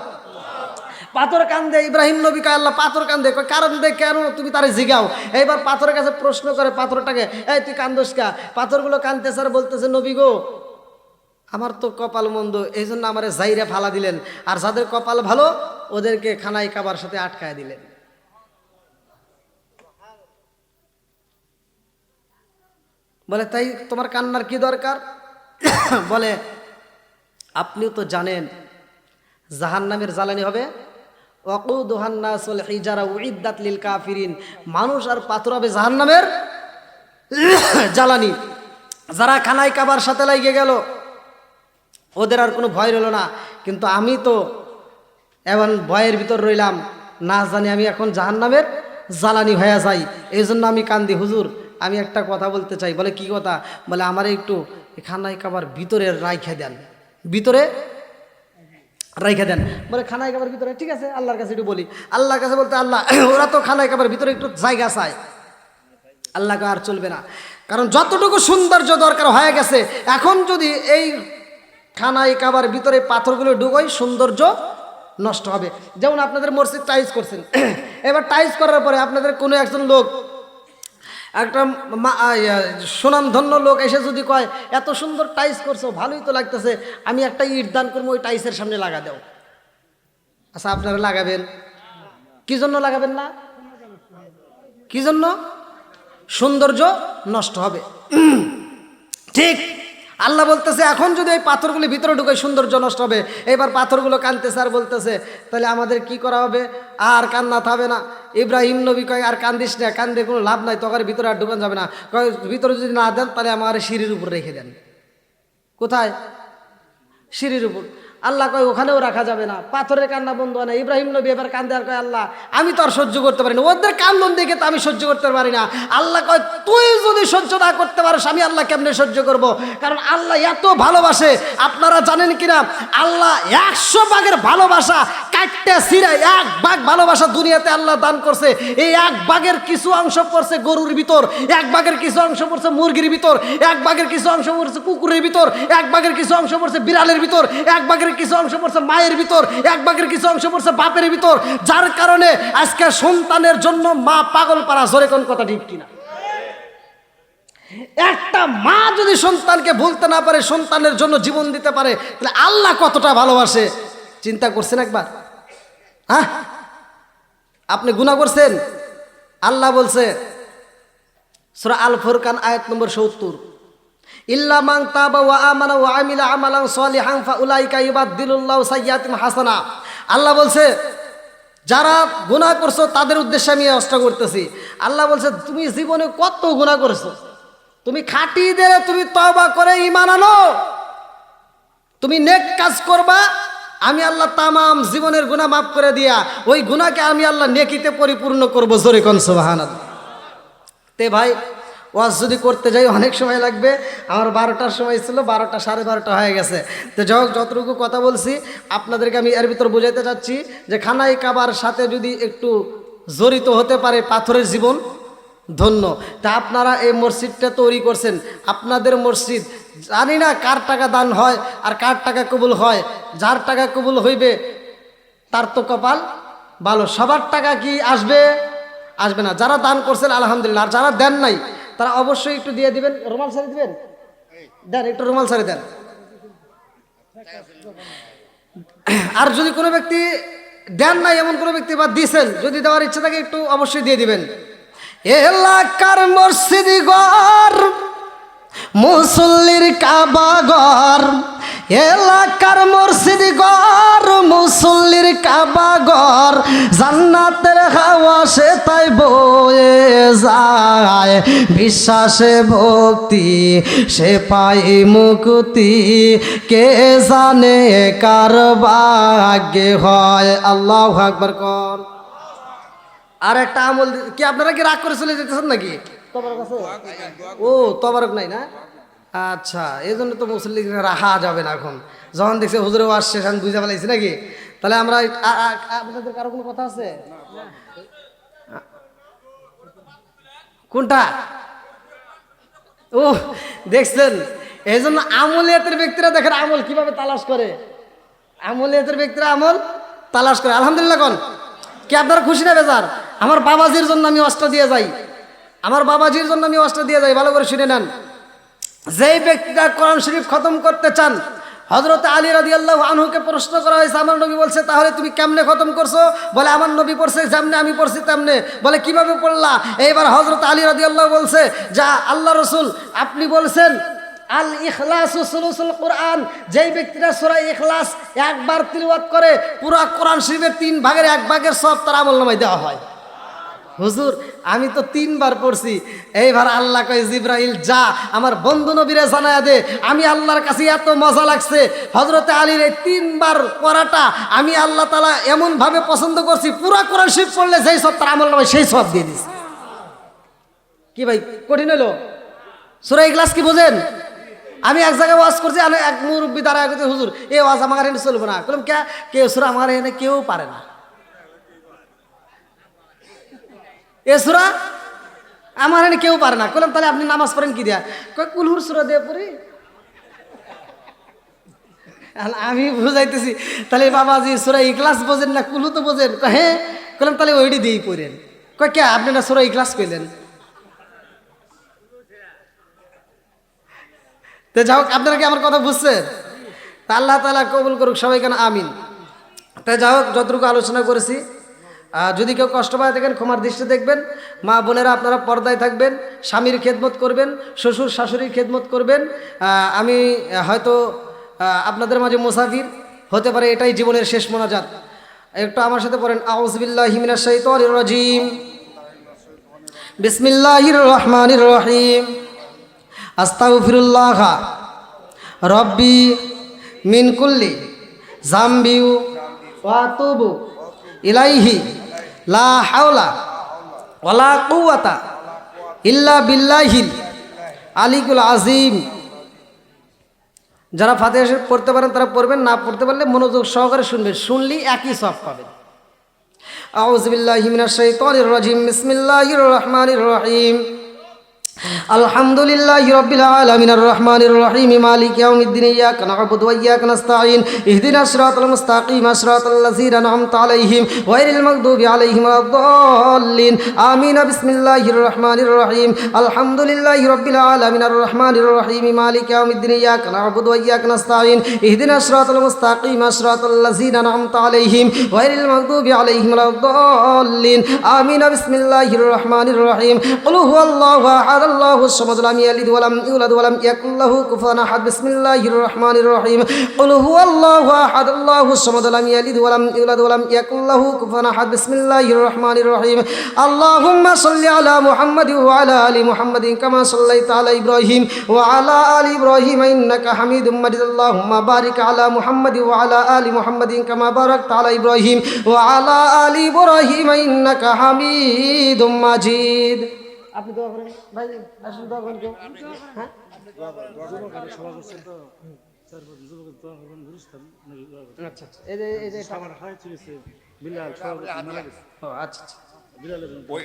[SPEAKER 1] পাথর কান্দে, ইব্রাহিম নবী কয় আল্লাহ পাথর কান্দে, কারণ দে কেন? তুমি তারে জিগাও। এইবার পাথরের কাছে প্রশ্ন করে পাথরটাকে, এই তুই কান্দোস কা? পাথরগুলো কান্দতেছে আর বলতেছে নবী গো, আমার তো কপাল মন্দ, এই জন্য আমারে জাইরে ফালা দিলেন, আর যাদের কপাল ভালো ওদেরকে খানাই কাবার সাথে আটকায় দিলেন। বলে তাই তোমার কান্নার কি দরকার? বলে আপনিও তো জানেন জাহান্নামের জ্বালানি হবে ওয়াকুদুহান নাস ওয়াল হিজারা উইদ্দাত লিল কাফিরিন। মানুষ আর পাথর হবে জাহান্নামের জ্বালানি। যারা খানাই কাবার সাথে লাগিয়ে গেল ওদের আর কোনো ভয় রইল না, কিন্তু আমি তো এখন ভয়ের ভিতর রইলাম, না জানি আমি এখন জাহান্নামের জ্বালানি হয়ে যাই, এই জন্য আমি কান্দি। হুজুর আমি একটা কথা বলতে চাই। বলে কি কথা? বলে আমার একটু খানাই কাবার ভিতরে রাইখা দেন, ভিতরে রাইখা দেন। বলে খানাই কাবার ভিতরে, ঠিক আছে আল্লাহর কাছে একটু বলি। আল্লাহর কাছে বলতে আল্লাহ ওরা তো খানাই কাবার ভিতরে একটু জায়গা চায়। আল্লাহকে আর চলবে না, কারণ যতটুকু সৌন্দর্য দরকার হয়ে গেছে, এখন যদি এই খানাই কাবার ভিতরে পাথরগুলো ঢুকোই সৌন্দর্য নষ্ট হবে। যেমন আপনাদের মসজিদ টাইলস করছেন, এবার টাইলস করার পরে আপনাদের কোনো একজন লোক একটা সুনামধন্য লোক এসে যদি কয় এত সুন্দর টাইস করছো, ভালোই তো লাগতেছে, আমি একটা ইট দান করবো, ওই টাইসের সামনে লাগা দাও। আচ্ছা, আপনারা লাগাবেন? কি জন্য লাগাবেন না? কি জন্য? সৌন্দর্য নষ্ট হবে। ঠিক আল্লাহ বলতেছে এখন যদি এই পাথরগুলি ভিতরে ঢুকে সৌন্দর্য নষ্ট হবে। এবার পাথরগুলো কাঁদতেছে আর বলতেছে তাহলে আমাদের কি করা হবে? আর কান্না থাকবে না। ইব্রাহিম নবী কয় আর কান্দিস না, কান্দে কোনো লাভ নাই, তখন ভিতরে আর ঢুকান যাবে না। কয় ভিতরে যদি না দেন তাহলে আমার সিঁড়ির উপর রেখে দেন। কোথায়? সিঁড়ির উপর। আল্লাহ কয় ওখানেও রাখা যাবে না, পাথরের কান্না বন্ধ হয় না। ইব্রাহিম নবী এবার কান্দে আর কয় আল্লাহ আমি তো আর সহ্য করতে পারি না, ওদের কান্দন দেখে তো আমি সহ্য করতে পারি না। আল্লাহ কয় তুই যদি সহ্য না করতে পারিস আমি আল্লাহ কেমনে সহ্য করব? কারণ আল্লাহ এত ভালোবাসে। আপনারা জানেন কিনা আল্লাহ 100 ভাগের ভালোবাসা কাটতে ছিঁড়ে 1 ভাগ ভালোবাসা দুনিয়াতে আল্লাহ দান করছে। এই 1 ভাগের কিছু অংশ পড়ছে গরুর ভিতর, 1 ভাগের কিছু অংশ পড়ছে মুরগির ভিতর, 1 ভাগের কিছু অংশ পড়ছে কুকুরের ভিতর, 1 ভাগের কিছু অংশ পড়ছে বিড়ালের ভিতর, 1 ভাগের কিছু অংশ পড়ছে মায়ের ভিতর, 1 ভাগের কিছু অংশ পড়ছে বাপের ভিতর। যার কারণে আজকে সন্তানের জন্য মা পাগল পারা। জোরে কোন কথা ঠিক কিনা? একটা মা যদি সন্তানকে ভুলতে না পারে, সন্তানের জন্য জীবন দিতে পারে, তাহলে আল্লাহ কতটা ভালোবাসে চিন্তা করছেন একবার? হ্যাঁ, আপনি গুনাহ করছেন? আল্লাহ বলছে সূরা আল ফুরকান আয়াত নম্বর 70, ইল্লা মান তাবা ওয়া আমানা ওয়া আমিলা আমালান সলিহান ফাউলাইকা ইউবাদদিলুল্লাহু সাইয়্যাতিহিম হাসানা। আল্লাহ বলছে যারা গুনাহ করছো তাদের উদ্দেশ্যে আমি এই অস্ত্র করতেছি। আল্লাহ বলছে তুমি জীবনে কত গুনাহ করেছো, তুমি খাঁটি দিলে তুমি তওবা করে ঈমান আনো, তুমি নেক কাজ করবা, আমি আল্লাহ তামাম জীবনের গুনাহ মাফ করে দিয়া ওই গুনাহকে আমি আল্লাহ নেকিতে পরিপূর্ণ করব। জোরে কোন সুবহানাল্লাহ। তে ভাই ওয়াজ যদি করতে যাই অনেক সময় লাগবে। আমার 12টার সময় ছিল, 12টা 12:30 হয়ে গেছে। তো যতটুকু কথা বলছি আপনাদেরকে আমি এর ভিতর বোঝাইতে চাচ্ছি যে খানাই কাবার সাথে যদি একটু জড়িত হতে পারে পাথরের জীবন ধন্য। তা আপনারা এই মসজিদটা তৈরি করছেন, আপনাদের মসজিদ, জানি না কার টাকা দান হয় আর কার টাকা কবুল হয়। যার টাকা কবুল হইবে তার তো কপাল ভালো। সবার টাকা কি আসবে? আসবে না। যারা দান করছেন আলহামদুলিল্লাহ, আর যারা দেন নাই তারা অবশ্যই একটু দিয়ে দিবেন। রুমাল সারি দিবেন, দেন একটু রুমাল সারি দেন। আর যদি কোনো ব্যক্তি দেন নাই, এমন কোনো ব্যক্তি বা দিয়েছেন, যদি দেওয়ার ইচ্ছা থাকে একটু অবশ্যই দিয়ে দিবেন। এলাকার মসজিদ ঘর, মুসল্লির কাবা ঘর, এলাকার মসজিদ ঘর, মুসল্লির কাবা ঘর, জান্নাতের হাওয়া সে তাই বয়ে যায়, বিশ্বাসে ভক্তি সে পায় মুক্তি, কে জানে কার ভাগ্যে হয়। আল্লাহু আকবার কর। আর একটা আমল কি আপনারা কি রাগ করে চলে যেতেছেন নাকি? ও তবারক নাই না? আচ্ছা, এই জন্য তো মুসল্লি রাখা যাবে না। এখন যখন দেখছে হুজুরে ওয়াজ শেষ আমি বুঝে ফেলাইছি নাকি? তাহলে আমরা আপনাদের কারো কোনো কথা আছে? কোনটা? ও দেখছেন, এই জন্য আমলিয়াতের ব্যক্তিরা দেখেন আমল কিভাবে তালাশ করে। আমলিয়াতের ব্যক্তিরা আমল তালাশ করে। আলহামদুলিল্লাহ কোন কি আপনারা খুশি না বেজার? আমার বাবাজির জন্য আমি ওয়াজটা দিয়ে যাই, আমার বাবাজির জন্য আমি ওয়াজটা দিয়ে যাই। ভালো করে শুনে নেন। যেই ব্যক্তিরা কোরআন শরীফ খতম করতে চান, হযরত আলী রাদিয়াল্লাহু আনহুকে প্রশ্ন করা হয়েছে, আমার নবী বলছে তাহলে তুমি কেমনে খতম করছো? বলে আমার নবী পড়ছে যেমনে আমি পড়ছি তেমনে। বলে কিভাবে পড়লা? এইবার হযরত আলী রাদিয়াল্লাহু বলছে যা আল্লাহ রাসূল আপনি বলছেন আল ইখলাসু সুলুসুল কোরআন, যেই ব্যক্তিরা সূরা ইখলাস একবার তিলাওয়াত করে পুরো কোরআন শরীফের 3 ভাগের 1 ভাগের সওয়াব তার আমলনামায় দেওয়া হয়। হুজুর আমি তো 3 বার পড়ছি। এইবার আল্লাহ কয় জিবরাইল যা আমার বন্ধু নবীরে জানায়া দে, আমি আল্লাহর কাছে এত মজা লাগছে হযরতে আলীর এই 3 বার পড়াটা আমি আল্লাহ তাআলা এমন ভাবে পছন্দ করছি, পুরো কোরআন শরীফ পড়লে যেই সব তার আমলনামায় সেই সব দিয়ে দিছে। কি ভাই কঠিন হলো? সূরা ইখলাস কি বোঝেন? আমি এক জায়গায় ওয়াজ করছি, আমি এক মুরব্বী দাঁড়ায় করছে হুজুর এই ওয়াজ আমার এখানে চলবে না। বললাম কে? কেউ সূরা আমার এখানে কেউ পারে না। এ সূরা আমার এখানে কেউ পারে না। বললাম তাহলে আপনি নামাজ পড়েন কি দিয়া? কয় কুলহুর সূরা দিয়ে পড়ি। আমি বুঝাইতেছি তাহলে বাবাজি সূরা ইখলাস বোঝেন না, কুলহু তো বোঝেন? হ্যাঁ। বললাম তাহলে ওইটি দিয়েই পড়েন। কয় কে আপনি না সূরা ইখলাস কইলেন? তো যাই হোক, আপনারা কি আমার কথা বুঝছেন? তা আল্লাহ তাআলা কবুল করুক সবাই, কেন আমিন। তাই যাই হোক, যতটুকু আলোচনা করেছি, যদি কেউ কষ্ট পায় থাকেন ক্ষমার দৃষ্টি দেখবেন। মা বোনেরা আপনারা পর্দায় থাকবেন, স্বামীর খেদমত করবেন, শ্বশুর শাশুড়ির খেদমত করবেন। আমি হয়তো আপনাদের মাঝে মুসাফির হতে পারে, এটাই জীবনের শেষ মোনাজাত। একটু আমার সাথে পড়েন, আউযু বিল্লাহি মিনাশ শাইতানির রাজিম, বিসমিল্লাহির রহমানির রহিম, আস্তাগফিরুল্লাহ রব্বি মিন কুল্লি যামবি ওয়া আতুবু ইলাইহি লা হাওলা ওয়ালা কুওয়াতা ইল্লা বিল্লাহিল আলিকুল আযীম। যারা ফাতিহা শরীফ পড়তে পারেন তারা পড়বেন, না পড়তে পারলে মনোযোগ সহকারে শুনবেন, শুনলেই একই সওয়াব পাবেন। আউযু বিল্লাহি মিনাশ শাইতানির রাজিম, বিসমিল্লাহির রহমানির রহিম, আলহামদুলিল্লাহি রাব্বিল আলামিন, আর রহমানির রহিম, মালিকি ইয়াউমিদ্দিন, ইয়াকা না'বুদু ওয়া ইয়াকা নাস্তাঈন, ইহদিনাস সিরাতাল মুস্তাকিম, সিরাতাল লাযীনা আন'আমতা আলাইহিম গায়রিল মাগদুবি আলাইহিম ওয়ালাদ-দাল্লিন। আমিন। বিসমিল্লাহির রহমানির রহিম, আলহামদুলিল্লাহি রাব্বিল আলামিন, আর রহমানির রহিম, মালিকি ইয়াউমিদ্দিন, ইয়াকা না'বুদু ওয়া ইয়াকা নাস্তাঈন, ইহদিনাস সিরাতাল মুস্তাকিম, সিরাতাল লাযীনা আন'আমতা আলাইহিম গায়রিল মাগদুবি আলাইহিম ওয়ালাদ-দাল্লিন। আমিন। বিসমিল্লাহির রহমানির রহিম, কুল হুয়াল্লাহু আহাদ, আল্লাহুস সামাদ, লাম ইয়ালিদ ওয়া লাম ইউলাদ ওয়া লাম ইয়াকুল লাহু কুফুয়ান আহাদ। বিসমিল্লাহির রহমানির রহিম, কুল হুয়াল্লাহু আহাদ, আল্লাহুস সামাদ, লাম ইয়ালিদ ওয়া লাম ইউলাদ ওয়া লাম ইয়াকুল লাহু কুফুয়ান আহাদ। বিসমিল্লাহির রহমানির রহিম, আল্লাহুম্মা সাল্লি আলা মুহাম্মাদিন ওয়া আলা আলি মুহাম্মাদিন কামা সাল্লাইতা আলা ইব্রাহিম ওয়া আলা আলি ইব্রাহিম ইন্নাকা হামিদুম মাজিদ। আল্লাহুম্মা বারিক আলা মুহাম্মাদিন ওয়া আলা আলি মুহাম্মাদিন কামা বারাকতা আলা ইব্রাহিম ওয়া আলা আলি ইব্রাহিম ইন্নাকা হামিদুম মাজিদ। আপনি দোয়া করেন ভাই, আসুন দোয়া করেন কেউ। হ্যাঁ, আচ্ছা আচ্ছা, এই যে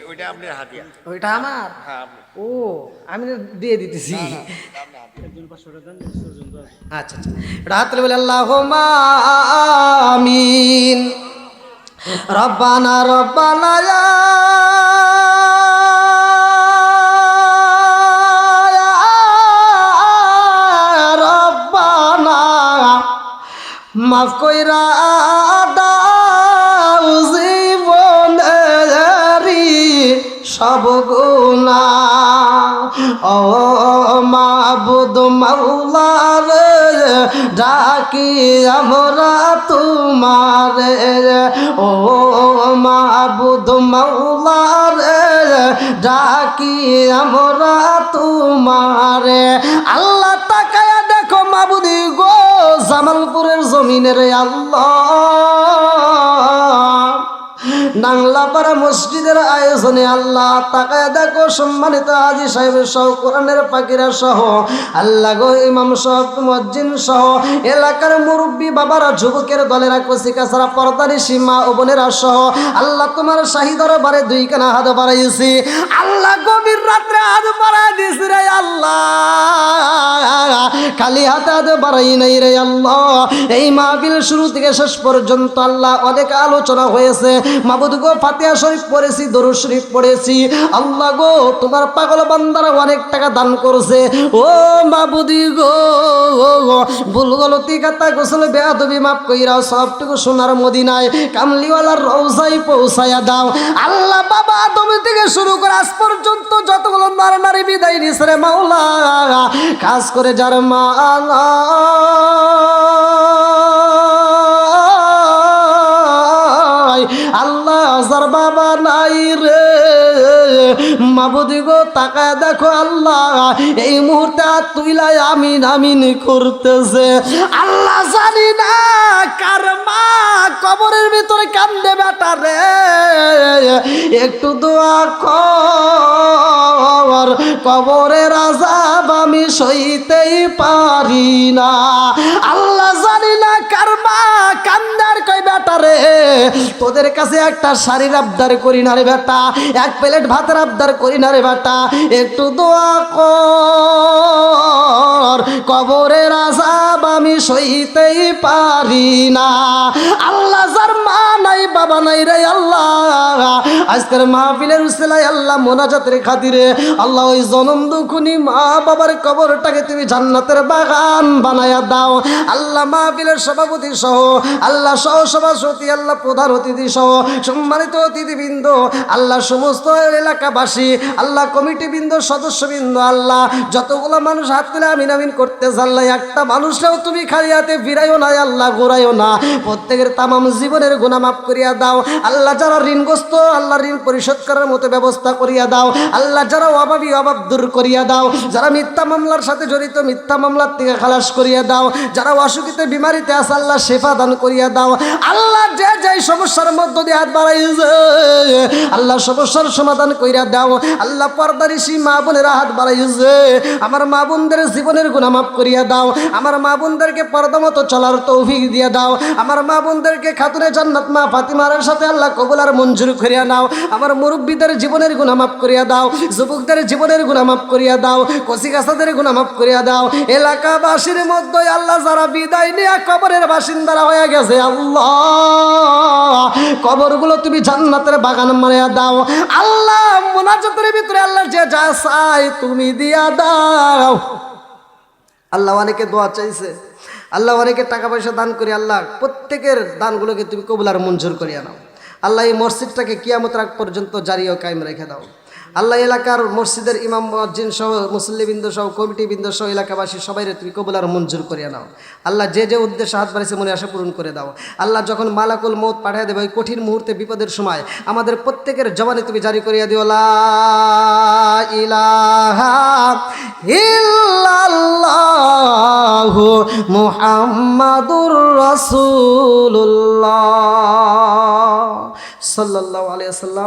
[SPEAKER 1] ওইটা আপনার হাতিয়া, ওইটা আমার। ও, আমি দিয়ে দিতেছি। আচ্ছা আচ্ছা, রাত বলে আল্লাহুম্মা আমিন। রব্বানা রব্বানা মাফ কইরা দাও জীবনেরি সব গুনাহ। ও মাবুদ মাওলা রে, ডাকি আমরা তোমারে। ও মাবুদ মাওলা রে, ডাকি আমরা তোমারে। আল্লাহ তাকায়া দেখো মাবুদি গো, জামালপুরের জমিনের আল্লাহ, নাংলাপাড়া মসজিদের আয়োজনে আল্লাহ তাকায় দেখো, সম্মানিত হাজী সাহেবের সহ, কোরআনের পাখিরা সহ, আল্লাহ গো ইমাম সহ, মুয়াজ্জিন সহ, এলাকার মুরব্বী বাবারা, যুবকের দলেরা, কচিকাছাড়া, পর্দারি সীমা ও বোনেরা সহ, আল্লাহ তোমার শাহী দরবারে দুইখানা হাত বাড়াইছি। আল্লাহ গভীর রাত্রে হাত বাড়াই দিছি রে আল্লাহ, খালি হাতে হাতে বাড়াই নাই রে আল্লাহ। এই মাহফিল শুরু থেকে শেষ পর্যন্ত আল্লাহ অনেক আলোচনা হয়েছে। মাবুদ গো, ফাতিহা শরীফ পড়েছি, দরুদ শরীফ পড়েছি। আল্লাহ গো, তোমার পাগল বান্দারা অনেক টাকা দান করছে। ও মাবুদি গো, ভুল গলতি কাতা গোসল বেয়াদবি মাফ কইরা সবটুকু সোনার মদিনায় কামলিওয়ালার রওজায় পৌঁছায়া দাও। আল্লাহ বাবা আদম থেকে শুরু করে আজ পর্যন্ত যতগুলো নারী বিদায় নিছে রে মাওলা, খাস করে যার মা আল্লাহ, যার বাবা নাই রে মাবুদি গো, তাকায় দেখো আল্লাহ, এই মুহূর্তে তুইলাই আমিন আমিন করতেছে। আল্লাহ জানি না কার মা কবরের ভিতরে কান্দে বেটা রে, একটু দোয়া কর, কবরের আযাব আমি সইতেই পারি না। আল্লাহ জানি না কার মা কান্দার কই বেটা রে, তোদের কাছে একটা শাড়ির আবদার করি না রে বেটা, এক প্লেট ভাতের আবদার করি না রে বেটা, একটু দোয়া কর, কবরের আযাব আমি সইতেই পারি না। আল্লাহ যার মা নাই বাবা নাই রে আল্লাহ, আজকের মাহফিলের উসিলায় আল্লাহ মোনাজাতের খাতিরে আল্লাহ ওই জনম দুঃখনী মা বাবার কবরটাকে তুমি জান্নাতের বাগান বানায়া দাও আল্লাহ। মাহফিলের সভাপতি সহ আল্লাহ সহ সভাপতি আল্লাহ প্রধান অতিথি সহ সম্মানিত অতিথিবৃন্দ আল্লাহ সমস্ত এলাকাবাসী আল্লাহ কমিটিবৃন্দ সদস্যবৃন্দ আল্লাহ যতগুলো মানুষ হাত তুলে আমিন আমিন করতে আল্লাহ একটা মানুষরাও তুমি খালি হাতে ফিরাইও না আল্লাহ ঘুরাইও না। প্রত্যেকের তামাম জীবনের গুনাহ মাফ করিয়া দাও আল্লাহ। যারা ঋণগ্রস্ত আল্লাহ ঋণ পরিশোধ করার মতো ব্যবস্থা করিয়া দাও আল্লাহ। যারা অভাবী অভাব দূর করিয়া দাও। যারা মিথ্যা মামলার সাথে জড়িত মিথ্যা মামলার থেকে খালাস করিয়া দাও। যারা অসুখিত বিমারিতে আছে আল্লাহ শেফা দান করিয়া দাও আল্লাহ। যে যে সমস্যার মধ্য দিয়ে হাত বাড়াইছে আল্লাহ সমস্যার সমাধান কইরা দাও আল্লাহ। পর্দারিসি মা বোনেরা হাত বাড়াইছে আমার মা বোনদের জীবনের গুনাহ মাফ করিয়া দাও। আমার মা বোনদেরকে পর্দা মতো চলার তৌফিক দিয়ে দাও। আমার মা বোনদেরকে খাতুনে জান্নাত মা ফাতিমার সাথে আল্লাহ কবুল আর মঞ্জুর করিয়া নাও। আমার মুরব্বীদের জীবনের গুনাহ মাফ করিয়া দাও। যুবকদের জীবনের গুনাহ মাফ করিয়া দাও। কচিকাচাদের গুনাহ মাফ করিয়া দাও। এলাকাবাসীর মধ্যে আল্লাহ যারা বিদায় নিয়ে কবরের বাসিন্দারা হয়ে গেছে আল্লাহ কবরগুলো তুমি জান্নাতের বাগান মারিয়া দাও আল্লাহ। মুনাজাতের ভিতরে আল্লাহ যে যা চাই তুমি দিয়া দাও আল্লাহ। অনেকে দোয়া চাইছে আল্লাহ, অনেকে টাকা পয়সা দান করি আল্লাহ। প্রত্যেকের দানগুলোকে তুমি কবুল আর মঞ্জুর করিয়া নাও আল্লাহ। এই মসজিদটাকে কিয়ামত রাত পর্যন্ত জারি ও কায়েম রেখে দাও আল্লাহ। এলাকার মসজিদের ইমাম মুয়াজ্জিন সহ মুসল্লিবৃন্দ সহ কমিটিবৃন্দ সহ এলাকাবাসী সবাইরে তুমি কবুল আর মঞ্জুর করিয়া নাও আল্লাহ। যে যে উদ্দেশ্যে হাত বাড়িয়েছে মনে আশা পূরণ করে দাও আল্লাহ। যখন মালাকুল মউত পাঠিয়ে দেবে ওই কঠিন মুহূর্তে বিপদের সময় আমাদের প্রত্যেকের জবানে তুমি জারি করিয়া দিও লা ইলাহা ইল্লাল্লাহু মুহাম্মাদুর রাসূলুল্লাহ সাল্লাল্লাহু আলাইহি ওয়াসাল্লাম।